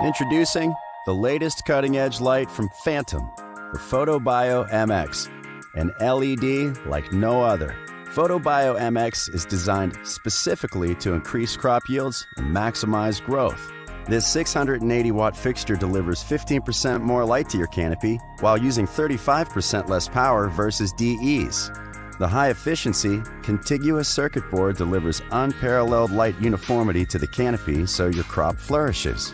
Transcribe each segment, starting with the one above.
Introducing the latest cutting-edge light from Phantom, the PhotoBio MX, an LED like no other. PhotoBio MX is designed specifically to increase crop yields and maximize growth. This 680-watt fixture delivers 15% more light to your canopy while using 35% less power versus DEs. The high-efficiency, contiguous circuit board delivers unparalleled light uniformity to the canopy so your crop flourishes.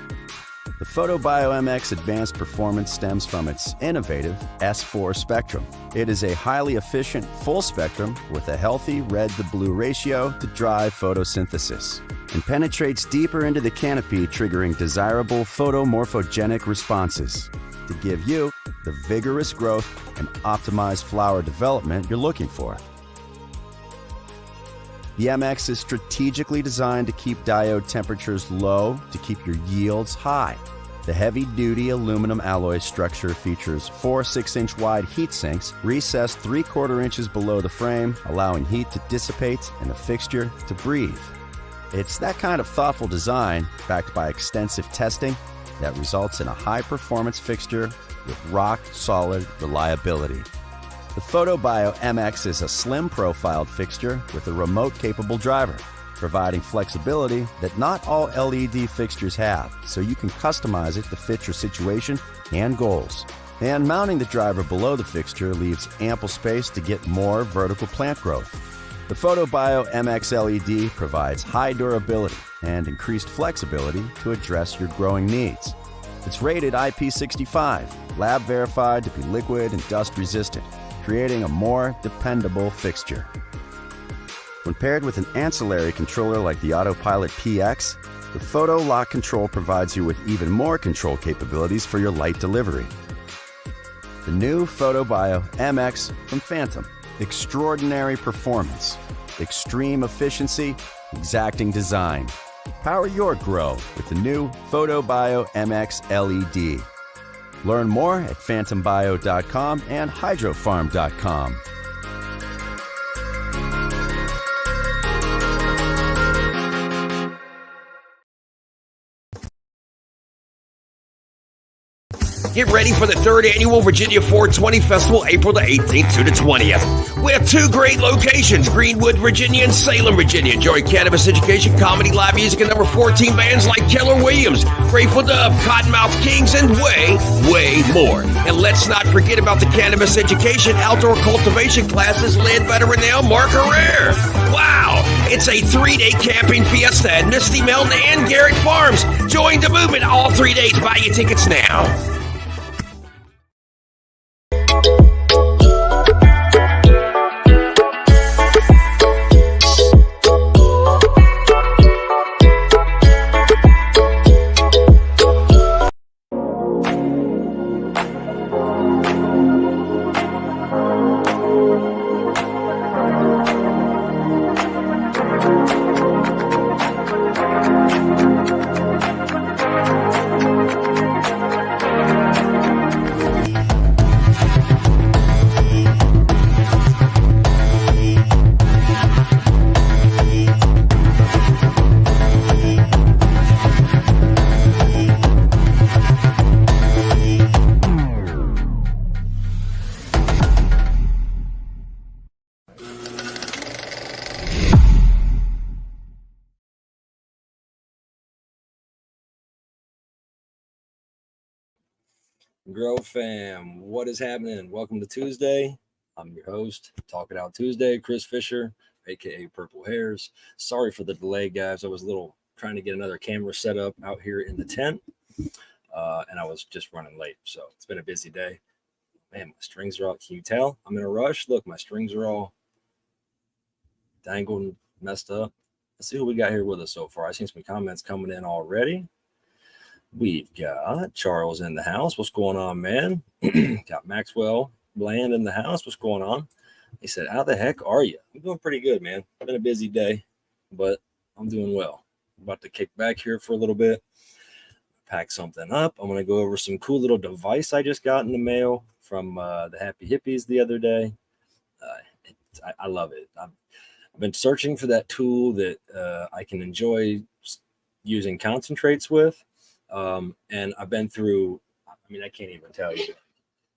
The PhotoBio MX advanced performance stems from its innovative S4 spectrum. It is a highly efficient full spectrum with a healthy red-to-blue ratio to drive photosynthesis and penetrates deeper into the canopy, triggering desirable photomorphogenic responses to give you the vigorous growth and optimized flower development you're looking for. The MX is strategically designed to keep diode temperatures low to keep your yields high. The heavy-duty aluminum alloy structure features 4 6-inch wide heat sinks recessed 3/4 inches below the frame, allowing heat to dissipate and the fixture to breathe. It's that kind of thoughtful design, backed by extensive testing, that results in a high-performance fixture with rock-solid reliability. The PhotoBio MX is a slim-profiled fixture with a remote-capable driver, providing flexibility that not all LED fixtures have, so you can customize it to fit your situation and goals. And mounting the driver below the fixture leaves ample space to get more vertical plant growth. The PhotoBio MX LED provides high durability and increased flexibility to address your growing needs. It's rated IP65, lab verified to be liquid and dust resistant, creating a more dependable fixture. When paired with an ancillary controller like the Autopilot PX, the Photo Lock Control provides you with even more control capabilities for your light delivery. The new PhotoBio MX from Phantom. Extraordinary performance, extreme efficiency, exacting design. Power your grow with the new PhotoBio MX LED. Learn more at phantombio.com and hydrofarm.com. Get ready for the 3rd Annual Virginia 420 Festival, April the 18th to the 20th. We have 2 great locations, Greenwood, Virginia and Salem, Virginia. Enjoy cannabis education, comedy, live music, and number 14 bands like Keller Williams, Grateful Dead, Cottonmouth Kings, and way more. And let's not forget about the cannabis education outdoor cultivation classes led by the renowned Mark Herrera. Wow! It's a 3-day camping fiesta at Misty Mountain and Garrett Farms. Join the movement all 3 days. Buy your tickets now. Grow fam, what is happening? Welcome to Tuesday. I'm your host, Talk It Out Tuesday, Chris Fisher, aka Purple Hairs. Sorry for the delay, guys. I was trying to get another camera set up out here in the tent, and I was just running late. So it's been a busy day. Man, my strings are out. Can you tell? I'm in a rush. Look, my strings are all dangled and messed up. Let's see who we got here with us so far. I've seen some comments coming in already. We've got Charles in the house. What's going on, man? Got Maxwell Bland in the house. What's going on? He said, how the heck are you? I'm doing pretty good, man. Been a busy day, but I'm doing well. I'm about to kick back here for a little bit, pack something up. I'm going to go over some cool little device I just got in the mail from the Happy Hippies the other day. I love it. I've been searching for that tool that I can enjoy using concentrates with. And I've been through, I mean, I can't even tell you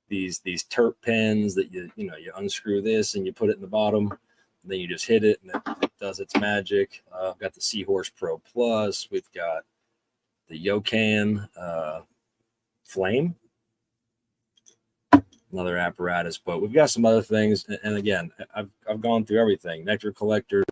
these terp pins that you unscrew this and you put it in the bottom, and then you just hit it and it does its magic. I've got the Seahorse Pro Plus. We've got the Yokan Flame, another apparatus, but we've got some other things. And again, I've gone through everything, nectar collectors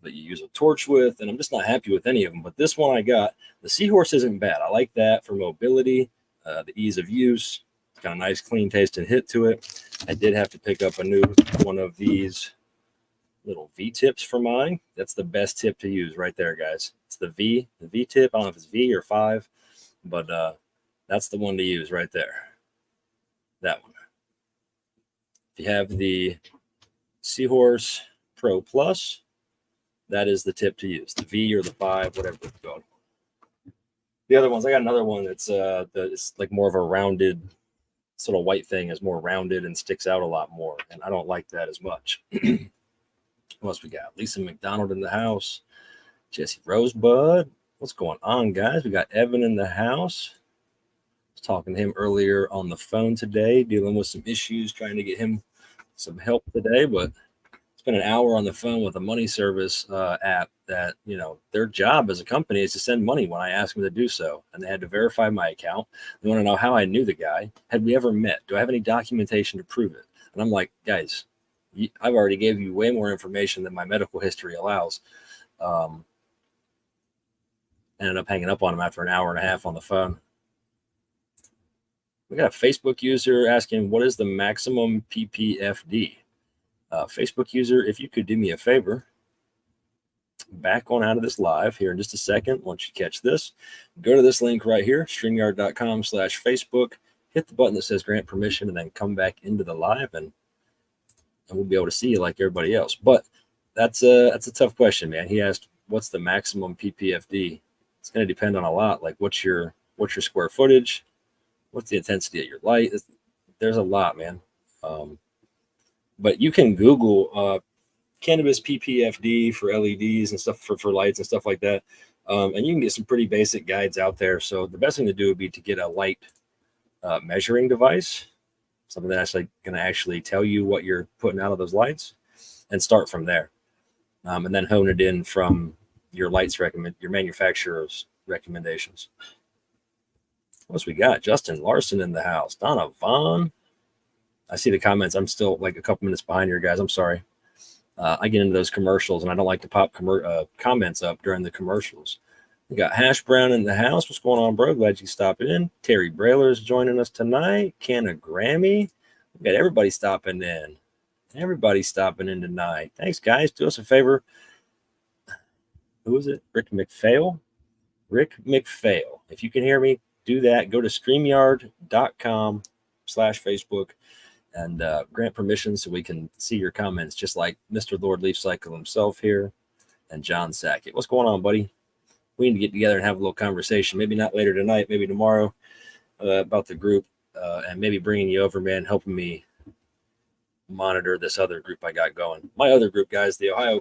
that you use a torch with, and I'm just not happy with any of them. But this one I got, the Seahorse isn't bad. I like that for mobility, the ease of use. It's got a nice clean taste and hit to it. I did have to pick up a new one of these little V tips for mine. That's the best tip to use right there, guys. It's the V tip. I don't know if it's V or 5, but that's the one to use right there. That one. If you have the Seahorse Pro Plus, that is the tip to use. The V or the 5, whatever it's called. The other ones, I got another one that's it's like more of a rounded sort of white thing, is more rounded and sticks out a lot more, and I don't like that as much. What else we got? Lisa McDonald in the house. Jesse Rosebud. What's going on, guys? We got Evan in the house. I was talking to him earlier on the phone today, dealing with some issues, trying to get him some help today, but spent an hour on the phone with a money service app that, their job as a company is to send money when I ask them to do so. And they had to verify my account. They want to know how I knew the guy. Had we ever met? Do I have any documentation to prove it? And I'm like, guys, I've already gave you way more information than my medical history allows. Ended up hanging up on him after an hour and a half on the phone. We got a Facebook user asking, what is the maximum PPFD? Facebook user, if you could do me a favor, back on out of this live here in just a second. Once you catch this, go to this link right here, streamyard.com/Facebook, hit the button that says grant permission, and then come back into the live, and we'll be able to see you like everybody else. But that's a tough question, man. He asked, what's the maximum PPFD? It's going to depend on a lot. Like, what's your square footage? What's the intensity of your light? There's a lot, man. But you can Google cannabis PPFD for LEDs and stuff for lights and stuff like that. And you can get some pretty basic guides out there. So the best thing to do would be to get a light measuring device, something that's like going to actually tell you what you're putting out of those lights, and start from there. And then hone it in from your your manufacturer's recommendations. What's we got? Justin Larson in the house. Donna Vaughn. I see the comments. I'm still like a couple minutes behind here, guys. I'm sorry. I get into those commercials, and I don't like to pop comments up during the commercials. We got Hash Brown in the house. What's going on, bro? Glad you stopped in. Terry Brailer is joining us tonight. Canna Grammy. We got everybody stopping in. Everybody stopping in tonight. Thanks, guys. Do us a favor. Who is it? Rick McPhail? Rick McPhail. If you can hear me, do that. Go to streamyard.com/Facebook and grant permission so we can see your comments, just like Mr. Lord Leaf Cycle himself here and John Sackett. What's going on, buddy? We need to get together and have a little conversation. Maybe not later tonight, maybe tomorrow, about the group, and maybe bringing you over, man, helping me monitor this other group I got going. My other group, guys, the Ohio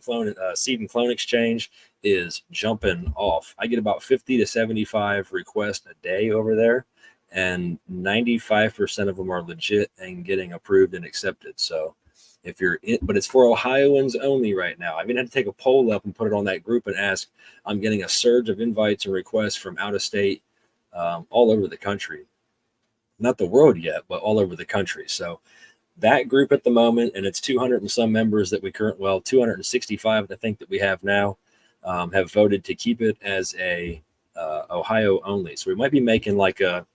Seed and Clone Exchange, is jumping off. I get about 50 to 75 requests a day over there, and 95% of them are legit and getting approved and accepted. So if you're in, but it's for Ohioans only right now. I even had to take a poll up and put it on that group and ask. I'm getting a surge of invites and requests from out of state, all over the country. Not the world yet, but all over the country. So that group at the moment, and it's 200 and some members that we 265, I think, that we have now, have voted to keep it as a Ohio only. So we might be making like a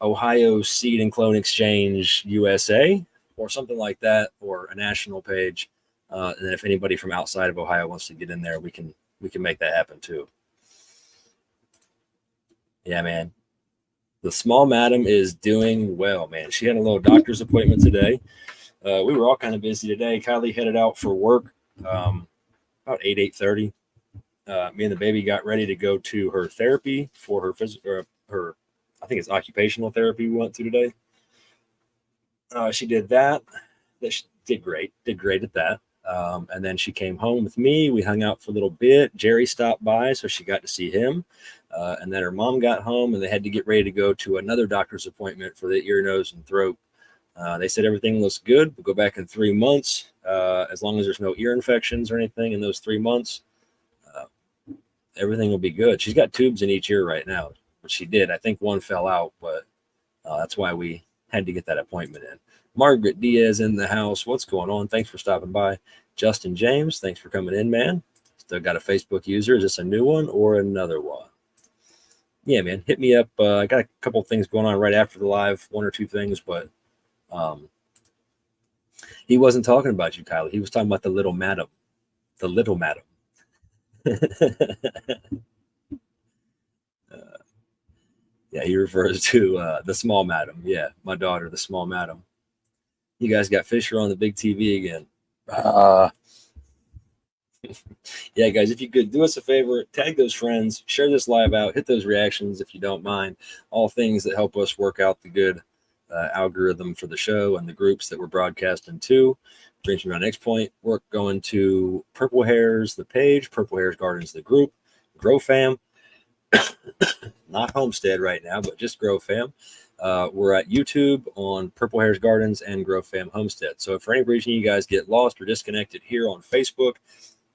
Ohio Seed and Clone Exchange USA or something like that, or a national page. And then if anybody from outside of Ohio wants to get in there, we can make that happen too. Yeah, man. The small madam is doing well, man. She had a little doctor's appointment today. We were all kind of busy today. Kylie headed out for work about 8:30. Me and the baby got ready to go to her therapy for her physical, her, I think it's occupational therapy we went to today. She did that. She did great at that. And then she came home with me. We hung out for a little bit. Jerry stopped by, so she got to see him. And then her mom got home and they had to get ready to go to another doctor's appointment for the ear, nose, and throat. They said everything looks good. We'll go back in 3 months. As long as there's no ear infections or anything in those 3 months, everything will be good. She's got tubes in each ear right now, which she did. I think one fell out, but that's why we had to get that appointment in. Margaret Diaz in the house. What's going on? Thanks for stopping by. Justin James, thanks for coming in, man. Still got a Facebook user. Is this a new one or another one? Yeah, man, hit me up. I got a couple of things going on right after the live, 1 or 2 things, but he wasn't talking about you, Kylie. He was talking about the little madam. The little madam. Yeah, he refers to the small madam. Yeah, my daughter, the small madam. You guys got Fisher on the big TV again. Yeah, guys, if you could do us a favor, tag those friends, share this live out, hit those reactions if you don't mind. All things that help us work out the good algorithm for the show and the groups that we're broadcasting to. Brings me to my next point. We're going to Purple Hairs, the page, Purple Hairs Gardens, the group, Grow Fam. Not Homestead right now, but just Grow Fam. We're at YouTube on Purple Hairs Gardens and Grow Fam Homestead. So if for any reason you guys get lost or disconnected here on Facebook,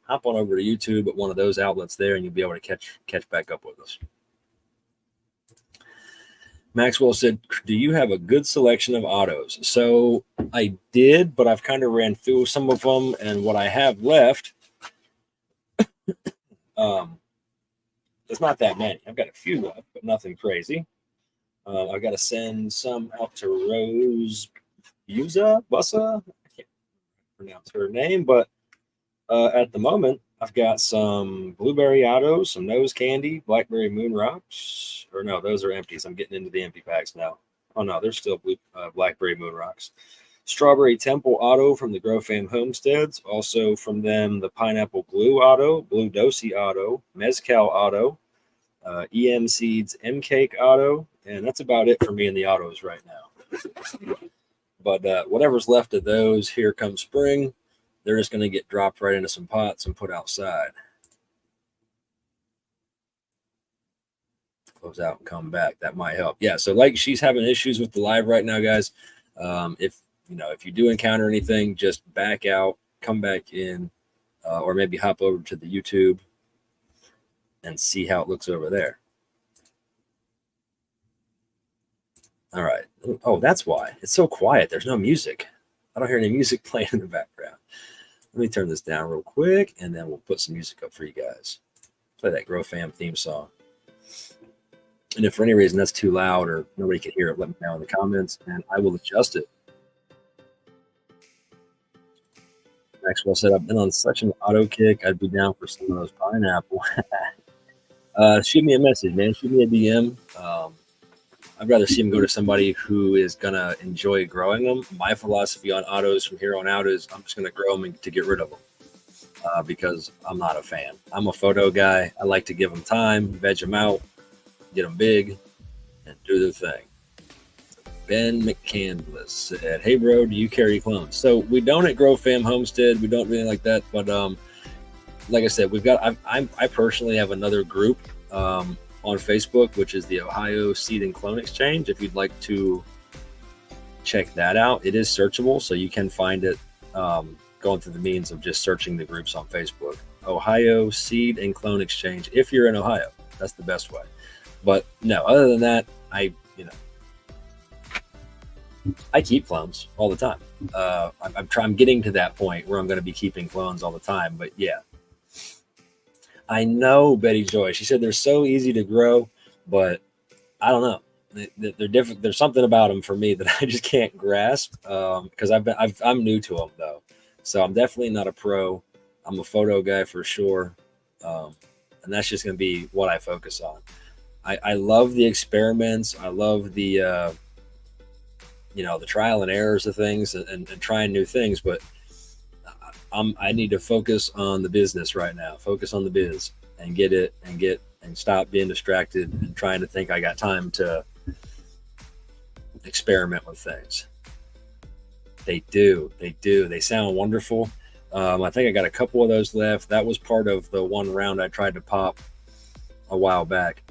hop on over to YouTube at one of those outlets there, and you'll be able to catch back up with us. Maxwell said, do you have a good selection of autos? So I did, but I've kind of ran through some of them, and what I have left, there's not that many. I've got a few left, but nothing crazy. I've got to send some out to Rose Bussa. I can't pronounce her name, but at the moment, I've got some blueberry autos, some nose candy, blackberry moon rocks. Or no, those are empties. I'm getting into the empty packs now. Oh no, they're still blackberry moon rocks. Strawberry Temple Auto from the Grow Fam Homesteads. Also from them, the Pineapple Glue Auto, Blue Dosey Auto, Mezcal Auto, EM Seeds M Cake Auto, and that's about it for me in the autos right now. But whatever's left of those, here comes spring, they're just going to get dropped right into some pots and put outside. Close out and come back. That might help. Yeah, so like she's having issues with the live right now, guys. If you do encounter anything, just back out, come back in, or maybe hop over to the YouTube and see how it looks over there. All right. Oh, that's why. It's so quiet. There's no music. I don't hear any music playing in the background. Let me turn this down real quick, and then we'll put some music up for you guys. Play that Grow Fam theme song. And if for any reason that's too loud or nobody can hear it, let me know in the comments, and I will adjust it. Maxwell said, I've been on such an auto kick, I'd be down for some of those pineapple. Shoot me a message, man. Shoot me a DM. I'd rather see them go to somebody who is going to enjoy growing them. My philosophy on autos from here on out is I'm just going to grow them to get rid of them because I'm not a fan. I'm a photo guy. I like to give them time, veg them out, get them big, and do their thing. Ben McCandless said, hey, bro, do you carry clones? So we don't at Grow Fam Homestead. We don't really like that. But like I said, we've got I personally have another group on Facebook, which is the Ohio Seed and Clone Exchange. If you'd like to check that out, it is searchable, so you can find it going through the means of just searching the groups on Facebook. Ohio Seed and Clone Exchange. If you're in Ohio, that's the best way. But no, other than that, I keep clones all the time. I'm getting to that point where I'm going to be keeping clones all the time. But yeah. I know, Betty Joy. She said they're so easy to grow, but I don't know. They're different. There's something about them for me that I just can't grasp because I'm new to them though. So I'm definitely not a pro. I'm a photo guy for sure, and that's just going to be what I focus on. I love the experiments. I love the the trial and errors of things and trying new things, but I need to focus on the business right now. Focus on the biz and get it and stop being distracted and trying to think I got time to experiment with things. They do. They sound wonderful. I think I got a couple of those left. That was part of the one round I tried to pop a while back.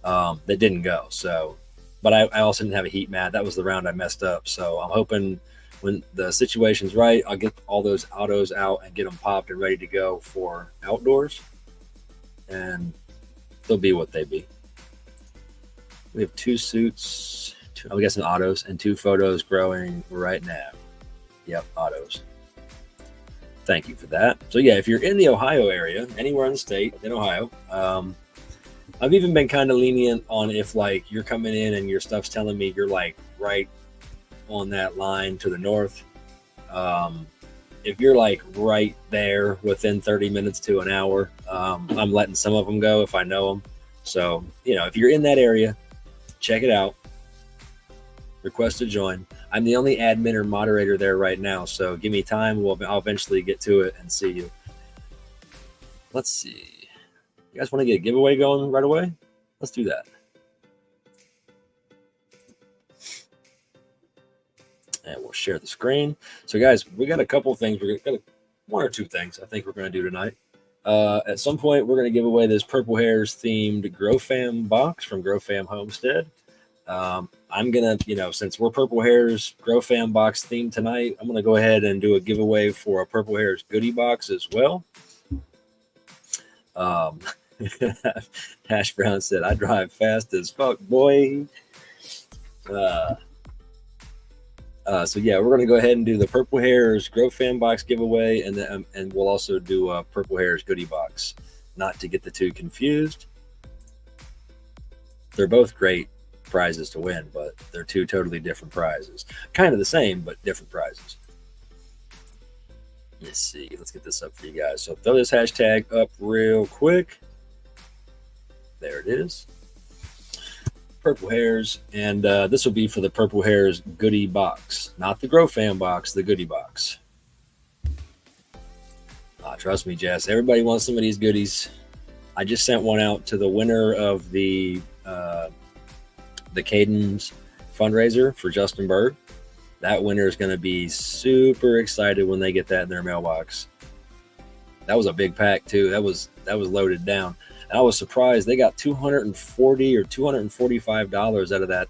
that didn't go. So, but I also didn't have a heat mat. That was the round I messed up. So I'm hoping when the situation's right, I'll get all those autos out and get them popped and ready to go for outdoors. And they'll be what they be. We have 2 suits, I'm guessing autos, and 2 photos growing right now. Yep, autos. Thank you for that. So yeah, if you're in the Ohio area, anywhere in the state, in Ohio, I've even been kind of lenient on if like you're coming in and your stuff's telling me you're like right on that line to the north. If you're like right there within 30 minutes to an hour, I'm letting some of them go if I know them. So, you know, if you're in that area, check it out. Request to join. I'm the only admin or moderator there right now, so give me time. I'll eventually get to it and see you. Let's see. You guys want to get a giveaway going right away? Let's do that. And we'll share the screen. So, guys, we got a couple things. We're got 1 or 2 things I think we're going to do tonight. At some point, we're going to give away this Purple Hairs themed Grow Fam box from Grow Fam Homestead. I'm going to, you know, since we're Purple Hairs Grow Fam box themed tonight, I'm going to go ahead and do a giveaway for a Purple Hairs goodie box as well. Hash Brown said, I drive fast as fuck, boy. So yeah, we're going to go ahead and do the Purple Hairs Grow Fam box giveaway, and then and we'll also do a Purple Hairs goodie box. Not to get the 2 confused. They're both great prizes to win, but they're 2 totally different prizes. Kind of the same, but different prizes. Let's see. Let's get this up for you guys. So throw this hashtag up real quick. There it is. Purple Hairs, and this will be for the Purple Hairs goodie box, not the Grow Fam box, the goodie box. Trust me, Jess, everybody wants some of these goodies. I just sent one out to the winner of the Cadence fundraiser for Justin Bird. That winner is going to be super excited when they get that in their mailbox. That was a big pack too. That was loaded down. And I was surprised they got $240 or $245 out of that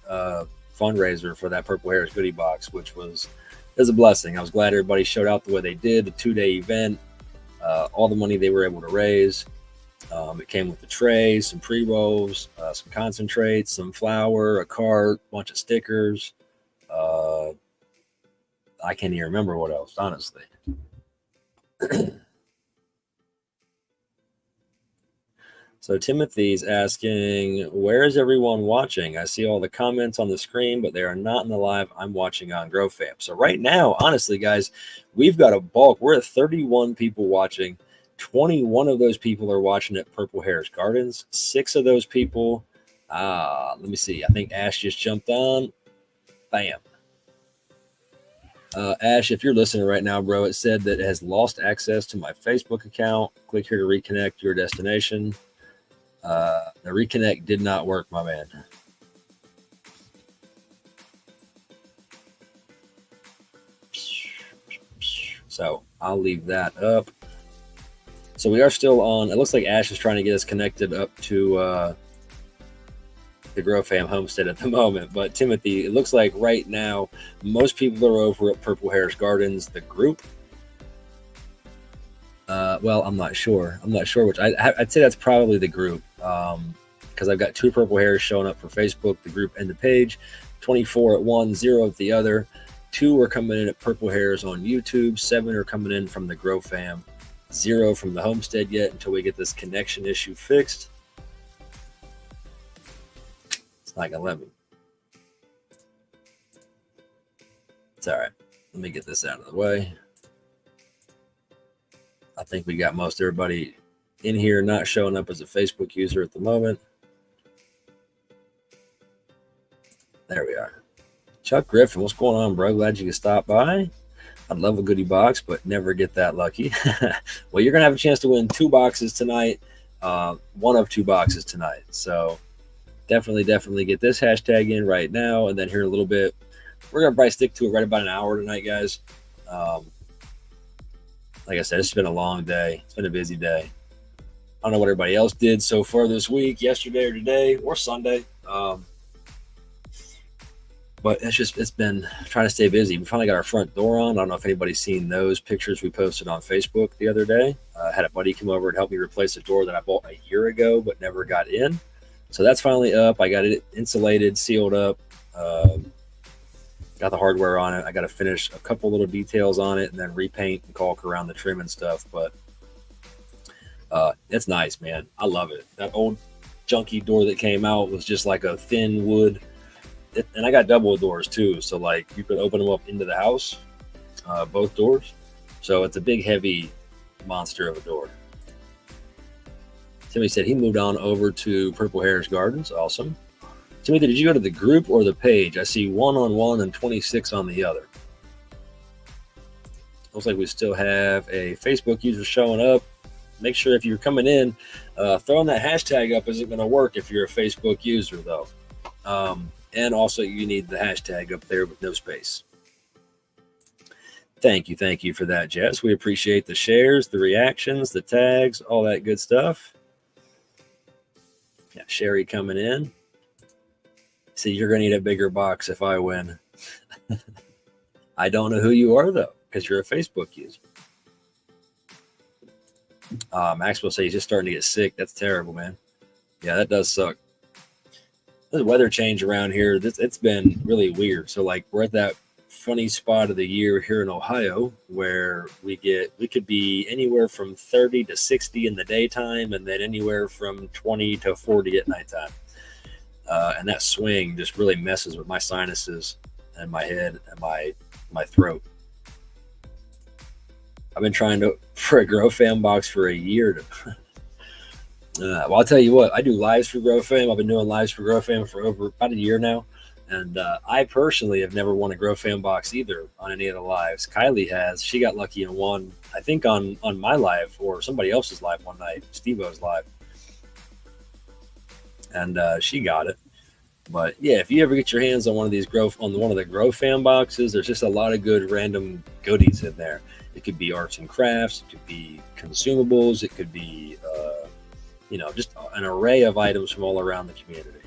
fundraiser for that Purple Hairs goodie box, which was a blessing. I was glad everybody showed out the way they did. The 2-day event, all the money they were able to raise. It came with the tray, some pre-rolls, some concentrates, some flour, a cart, a bunch of stickers. I can't even remember what else, honestly. So Timothy's asking, where is everyone watching? I see all the comments on the screen, but they are not in the live I'm watching on Grow Fam. So right now, honestly, guys, we've got a bulk. We're at 31 people watching. 21 of those people are watching at Purple Hairs Gardens. 6 of those people, let me see. I think Ash just jumped on. Bam. Ash, if you're listening right now, bro, it said that it has lost access to my Facebook account. Click here to reconnect your destination. The reconnect did not work, my man. So I'll leave that up. So we are still on. It looks like Ash is trying to get us connected up to the Grow Fam Homestead at the moment. But Timothy, it looks like right now most people are over at Purple Hairs Gardens, the group. Well, I'm not sure. I'm not sure which. I'd say that's probably the group, because I've got 2 Purple Hairs showing up for Facebook, the group and the page. 24 at one, 0 at the other. 2 are coming in at Purple Hairs on YouTube. 7 are coming in from the Grow Fam. 0 from the Homestead yet until we get this connection issue fixed. It's not gonna let me. It's all right. Let me get this out of the way. I think we got most everybody in here not showing up as a Facebook user at the moment. There we are. Chuck Griffin, what's going on, bro? Glad you could stop by. I'd love a goodie box, but never get that lucky. Well, you're going to have a chance to win 2 boxes tonight. One of 2 boxes tonight. So definitely get this hashtag in right now. And then here in a little bit, we're going to probably stick to it right about an hour tonight, guys. Like I said, it's been a long day. It's been a busy day. I don't know what everybody else did so far this week, yesterday or today or Sunday. But it's been trying to stay busy. We finally got our front door on. I don't know if anybody's seen those pictures we posted on Facebook the other day. Had a buddy come over and help me replace a door that I bought a year ago but never got in. So that's finally up. I got it insulated, sealed up, got the hardware on it. I got to finish a couple little details on it and then repaint and caulk around the trim and stuff. But it's nice, man. I love it. That old junky door that came out was just like a thin wood. And I got double doors too, so like you could open them up into the house, both doors. So it's a big, heavy monster of a door. Timmy said he moved on over to Purple Hair's Gardens. Awesome. Timmy, did you go to the group or the page? I see 1 on one and 26 on the other. Looks like we still have a Facebook user showing up. Make sure if you're coming in, throwing that hashtag up isn't going to work if you're a Facebook user, though. And also you need the hashtag up there with no space. Thank you for that, Jess. We appreciate the shares, the reactions, the tags, all that good stuff. Yeah, Sherry coming in. See, you're going to need a bigger box if I win. I don't know who you are, though, because you're a Facebook user. Maxwell says he's just starting to get sick. That's terrible, man. Yeah, that does suck. The weather change around here, it's been really weird. So like we're at that funny spot of the year here in Ohio where we could be anywhere from 30 to 60 in the daytime and then anywhere from 20 to 40 at nighttime. And that swing just really messes with my sinuses and my head and my throat. I've been trying for a Grow Fam box for a year. Well, I'll tell you what, I do lives for Grow Fam. I've been doing lives for Grow Fam for over about a year now. And I personally have never won a Grow Fam box either on any of the lives. Kylie has. She got lucky and won, I think, on my live or somebody else's live one night, Steve-O's live. And she got it. But yeah, if you ever get your hands on one of the Grow Fam boxes, there's just a lot of good random goodies in there. It could be arts and crafts. It could be consumables. It could be just an array of items from all around the community.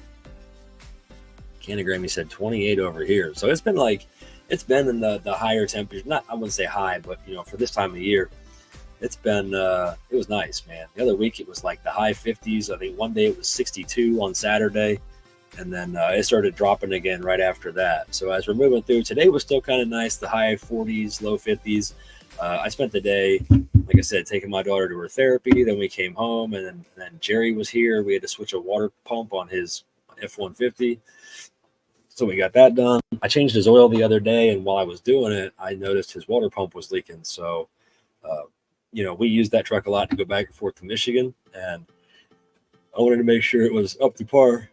Canagram, he said 28 over here. So it's been in the higher temperatures. I wouldn't say high, but for this time of year, it's been, it was nice, man. The other week it was like the high 50s. I think one day it was 62 on Saturday. And then it started dropping again right after that. So as we're moving through, today was still kind of nice, the high 40s, low 50s. I spent the day, like I said, taking my daughter to her therapy. Then we came home, and then Jerry was here. We had to switch a water pump on his F-150. So we got that done. I changed his oil the other day, and while I was doing it, I noticed his water pump was leaking. So, we used that truck a lot to go back and forth to Michigan, and I wanted to make sure it was up to par.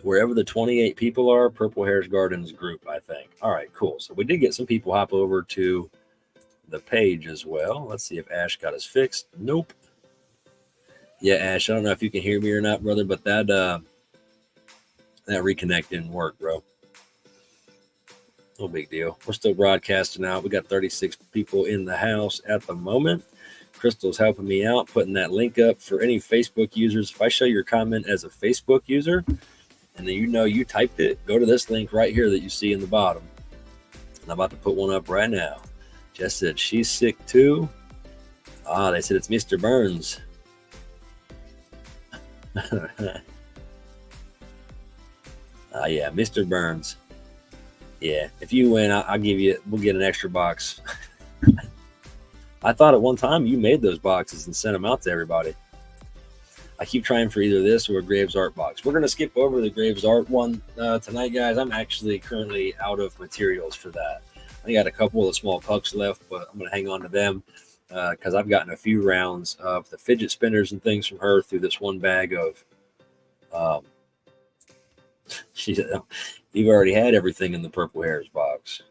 Wherever the 28 people are, Purple Hair's Gardens group, I think. All right, cool. So we did get some people hop over to the page as well. Let's see if Ash got us fixed. Nope. Yeah, Ash, I don't know if you can hear me or not, brother, but that reconnect didn't work, bro. No big deal. We're still broadcasting out. We got 36 people in the house at the moment. Crystal's helping me out, putting that link up for any Facebook users. If I show your comment as a Facebook user, and then you typed it, go to this link right here that you see in the bottom. And I'm about to put one up right now. Jess said she's sick too. They said it's Mr. Burns. Yeah, Mr. Burns. Yeah, if you win, we'll get an extra box. I thought at one time you made those boxes and sent them out to everybody. I keep trying for either this or a Graves Art box. We're going to skip over the Graves Art one tonight, guys. I'm actually currently out of materials for that. I got a couple of small pucks left, but I'm going to hang on to them because I've gotten a few rounds of the fidget spinners and things from her through this one bag of she said, you've already had everything in the Purple Hairs box.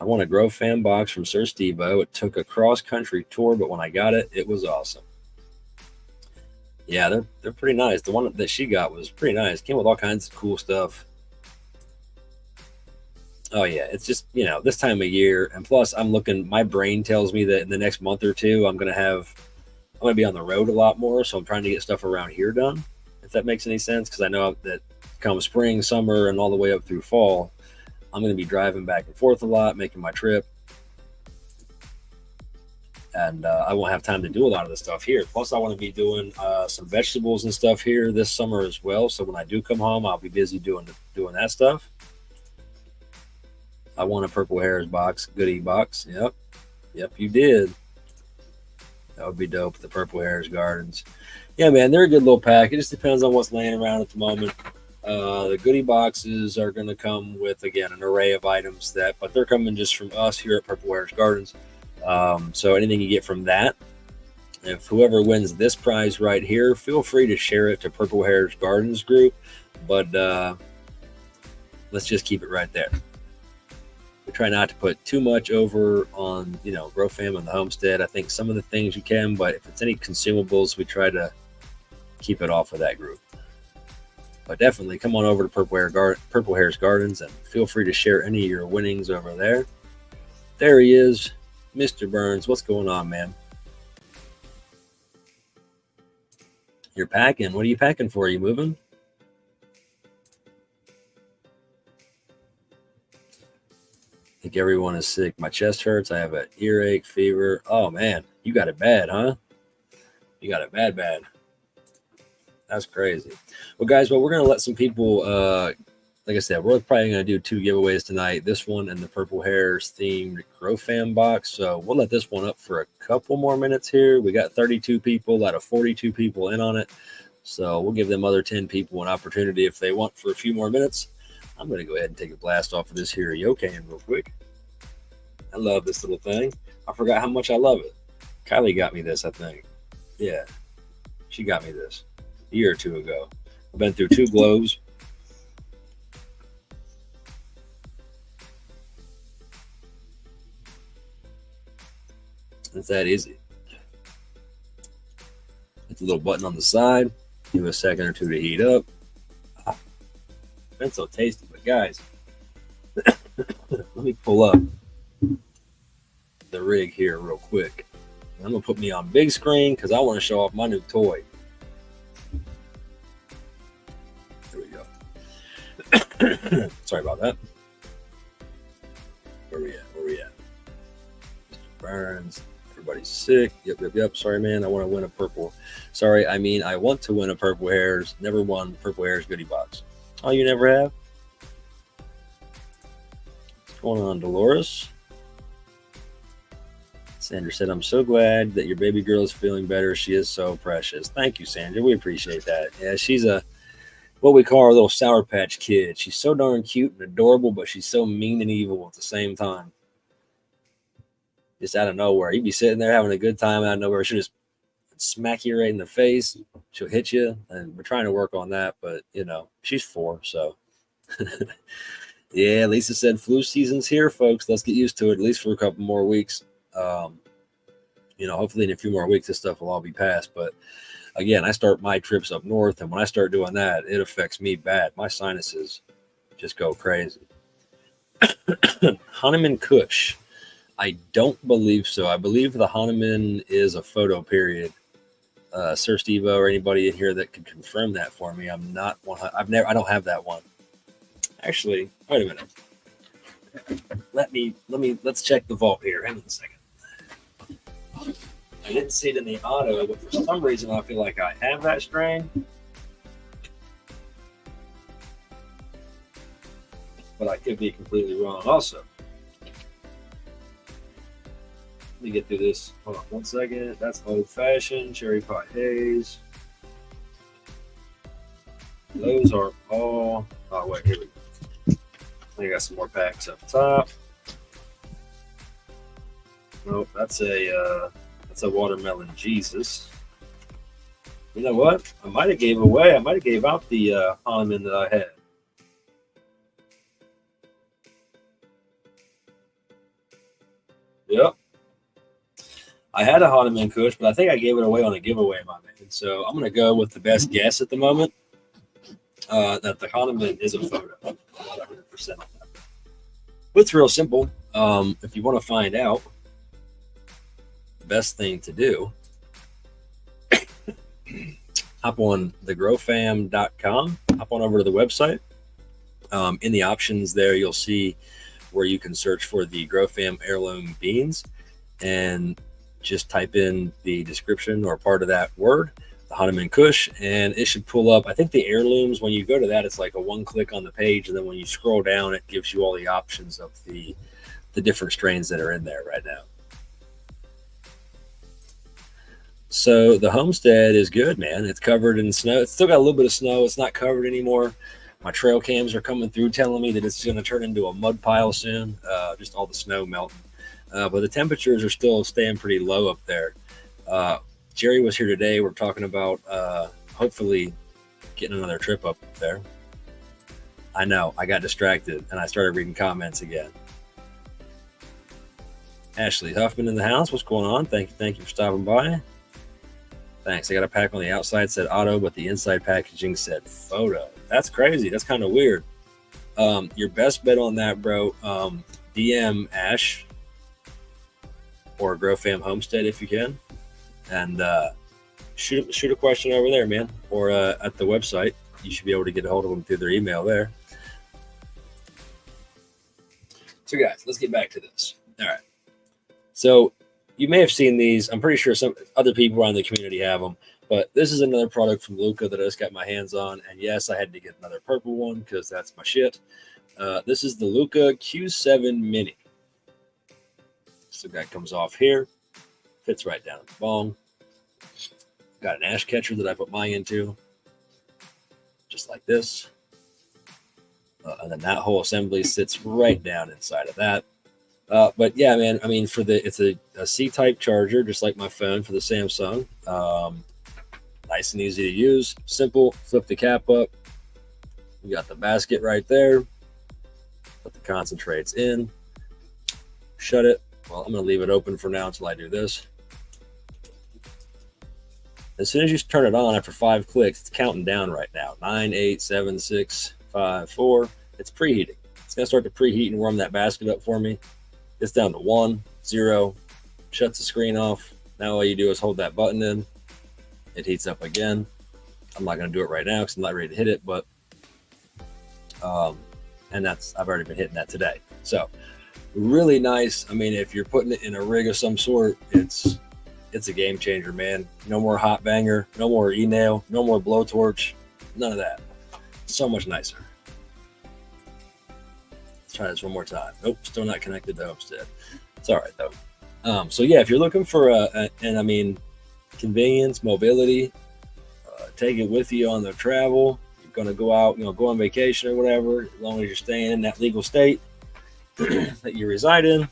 I won a Grow Fam box from Sir Steve-O. It took a cross-country tour, but when I got it, it was awesome. Yeah, they're pretty nice. The one that she got was pretty nice. Came with all kinds of cool stuff. Oh yeah, it's just, this time of year, and plus I'm looking. My brain tells me that in the next month or two, I'm gonna be on the road a lot more. So I'm trying to get stuff around here done, if that makes any sense. Because I know that come spring, summer, and all the way up through fall, I'm gonna be driving back and forth a lot, making my trip, and I won't have time to do a lot of the stuff here. Plus, I want to be doing some vegetables and stuff here this summer as well. So when I do come home, I'll be busy doing that stuff. I want a Purple Hairs goodie box. Yep, you did. That would be dope. The Purple Hairs Gardens. Yeah, man, they're a good little pack. It just depends on what's laying around at the moment. The goodie boxes are going to come with, again, an array of items but they're coming just from us here at Purple Hairs Gardens. So anything you get from that, if whoever wins this prize right here, feel free to share it to Purple Hairs Gardens group. But let's just keep it right there. We try not to put too much over on, Grow Fam and the homestead. I think some of the things you can, but if it's any consumables, we try to keep it off of that group. But definitely come on over to Purple Hairs Gardens and feel free to share any of your winnings over there. There he is, Mr. Burns. What's going on, man? You're packing. What are you packing for? Are you moving? I think everyone is sick. My chest hurts. I have an earache, fever. Oh, man. You got it bad, huh? You got it bad. That's crazy. Well, guys, we're going to let some people, like I said, we're probably going to do 2 giveaways tonight. This one and the Purple Hairs themed Grow Fam box. So we'll let this one up for a couple more minutes here. We got 32 people out of 42 people in on it. So we'll give them other 10 people an opportunity if they want for a few more minutes. I'm going to go ahead and take a blast off of this here Yocan real quick. I love this little thing. I forgot how much I love it. Kylie got me this, I think. Yeah, she got me this a year or 2 ago. I've been through 2 globes. It's that easy. It's a little button on the side. Give it a second or 2 to heat up. Been so tasty, but guys, let me pull up the rig here real quick. I'm gonna put me on big screen because I want to show off my new toy. There we go. Sorry about that. Where we at? Mr. Burns. Everybody's sick. Yep. Sorry, man. I want to win a purple. Sorry, I mean I want to win a Purple Hairs. Never won Purple Hairs goodie box. Oh, you never have? What's going on, Dolores? Sandra said, I'm so glad that your baby girl is feeling better. She is so precious. Thank you, Sandra. We appreciate that. Yeah, she's what we call our little Sour Patch Kid. She's so darn cute and adorable, but she's so mean and evil at the same time. Just out of nowhere. You'd be sitting there having a good time out of nowhere. She'll just smack you right in the face. She'll hit you, and we're trying to work on that, but she's 4, so yeah. Lisa said flu season's here, folks. Let's get used to it, at least for a couple more weeks. Hopefully in a few more weeks this stuff will all be past. But again, I start my trips up north, and when I start doing that, it affects me bad. My sinuses just go crazy. Hahnemann Kush, I don't believe so. I believe the Hahnemann is a photo period. Sir Steve-O or anybody in here that could confirm that for me. I'm not one. I don't have that one. Actually, wait a minute. Let's check the vault here. Hang on a second. I didn't see it in the auto, but for some reason I feel like I have that strain. But I could be completely wrong also. Let me get through this. Hold on 1 second. That's old fashioned cherry pie haze. Those are all. Oh wait, here we go. I got some more packs up top. Nope, that's a watermelon Jesus. You know what? I might have gave out the Hahnemann that I had. Yep. I had a Hahnemann Kush, but I think I gave it away on a giveaway, my man. So I'm going to go with the best guess at the moment, that the Hahnemann is a photo. I'm not 100% on that. But it's real simple. If you want to find out, the best thing to do, hop on thegrowfam.com, hop on over to the website. In the options there, you'll see where you can search for the Grow Fam heirloom beans, and just type in the description or part of that word, the Hanuman Kush, and it should pull up. I think the heirlooms, when you go to that, it's like a one click on the page, and then when you scroll down, it gives you all the options of the different strains that are in there right now. So the homestead is good, man. It's covered in snow. It's still got a little bit of snow. It's not covered anymore. My trail cams are coming through telling me that it's going to turn into a mud pile soon, just all the snow melting. But the temperatures are still staying pretty low up there. Jerry was here today. We're talking about hopefully getting another trip up there. I know, I got distracted and I started reading comments again. Ashley Huffman in the house. What's going on? Thank you for stopping by. Thanks. I got a pack on the outside said auto, but the inside packaging said photo. That's crazy. That's kind of weird. Your best bet on that, bro, DM Ash or Grow Fam Homestead if you can, and shoot a question over there, man, or at the website. You should be able to get a hold of them through their email there. So, guys, let's get back to this. All right. So you may have seen these. I'm pretty sure some other people around the community have them. But this is another product from Luca that I just got my hands on. And yes, I had to get another purple one because that's my shit. This is the Luca Q7 Mini. So that comes off here. Fits right down the bong. Got an ash catcher that I put mine into. Just like this. And then that whole assembly sits right down inside of that. But yeah, man, I mean, it's a C-type charger, just like my phone for the Samsung. Nice and easy to use. Simple. Flip the cap up. You got the basket right there. Put the concentrates in. Shut it. Well, I'm going to leave it open for now until I do this. As soon as you turn it on after 5 clicks, it's counting down right now. 9, 8, 7, 6, 5, 4. It's preheating. It's going to start to preheat and warm that basket up for me. It's down to 1, 0. Shuts the screen off. Now all you do is hold that button in. It heats up again. I'm not going to do it right now because I'm not ready to hit it, but and I've already been hitting that today. So really nice. I mean, if you're putting it in a rig of some sort, it's a game changer, man. No more hot banger, no more e-nail, no more blowtorch, none of that. So much nicer. Let's try this one more time. Nope, still not connected to Homestead. It's all right though. So yeah, if you're looking for and I mean, convenience, mobility, take it with you on the travel. You're going to go out, go on vacation or whatever, as long as you're staying in that legal state that you reside in,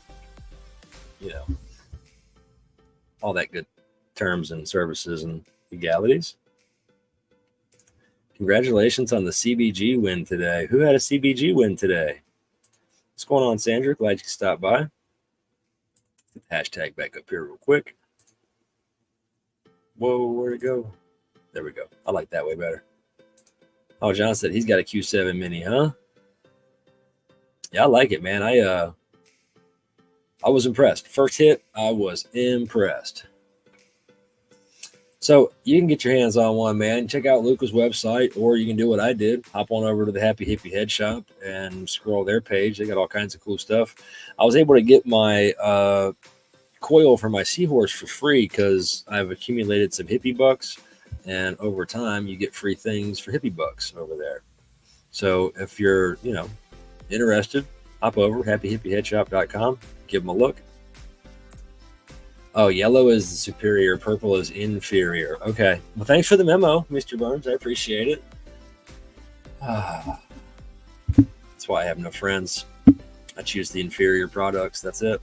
all that good terms and services and legalities. Congratulations on the CBG win today. Who had a CBG win today? What's going on, Sandra? Glad you stopped by. Get the hashtag back up here real quick. Whoa, where'd it go? There we go. I like that way better. Oh, John said he's got a Q7 Mini, huh? Yeah, I like it, man. I was impressed. First hit, I was impressed. So you can get your hands on one, man. Check out Luca's website, or you can do what I did. Hop on over to the Happy Hippie Head Shop and scroll their page. They got all kinds of cool stuff. I was able to get my coil for my seahorse for free because I've accumulated some hippie bucks, and over time you get free things for hippie bucks over there. So if you're interested, hop over happyhippieheadshop.com, give them a look. Oh, yellow is the superior, purple is inferior. Okay, well, thanks for the memo, Mr. Burns. I appreciate it. That's why I have no friends. I choose the inferior products. That's it.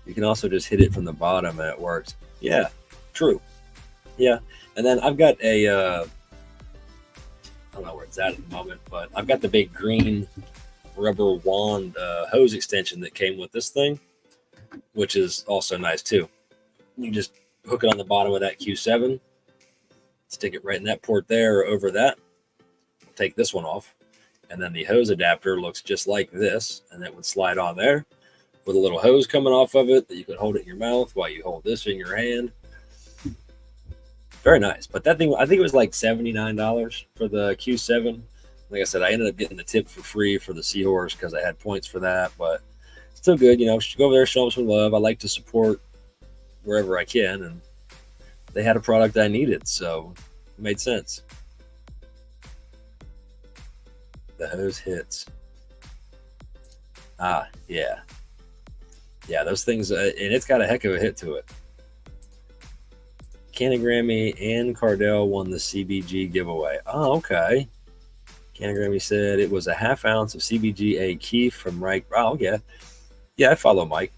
You can also just hit it from the bottom and it works. Yeah, true. Yeah, and then I've got a I don't know where it's at the moment, but I've got the big green rubber wand hose extension that came with this thing, which is also nice too. You just hook it on the bottom of that Q7, stick it right in that port there or over that, take this one off, and then the hose adapter looks just like this, and it would slide on there with a little hose coming off of it that you could hold it in your mouth while you hold this in your hand. Very nice. But that thing, I think it was like $79 for the Q7. Like I said, I ended up getting the tip for free for the Seahorse because I had points for that, but still good. You know, go over there, show them some love. I like to support wherever I can, and they had a product I needed, so it made sense. The hose hits. Ah, yeah. Yeah, those things, and it's got a heck of a hit to it. Canagrammy and Cardell won the CBG giveaway. Oh, okay. Canagrammy said it was a half ounce of CBGA Keef from Mike. Oh, yeah. Yeah, I follow Mike.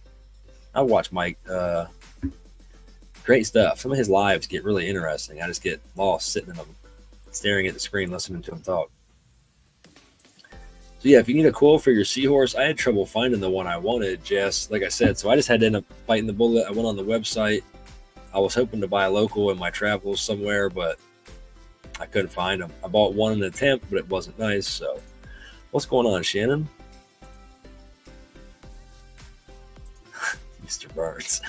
I watch Mike. Great stuff. Some of his lives get really interesting. I just get lost sitting in them, staring at the screen, listening to him talk. So yeah, if you need a quote for your Seahorse, I had trouble finding the one I wanted, Jess, like I said. So I just had to end up biting the bullet. I went on the website. I was hoping to buy a local in my travels somewhere, but I couldn't find them. I bought one in an attempt, but it wasn't nice. So what's going on, Shannon? Mr. Burns.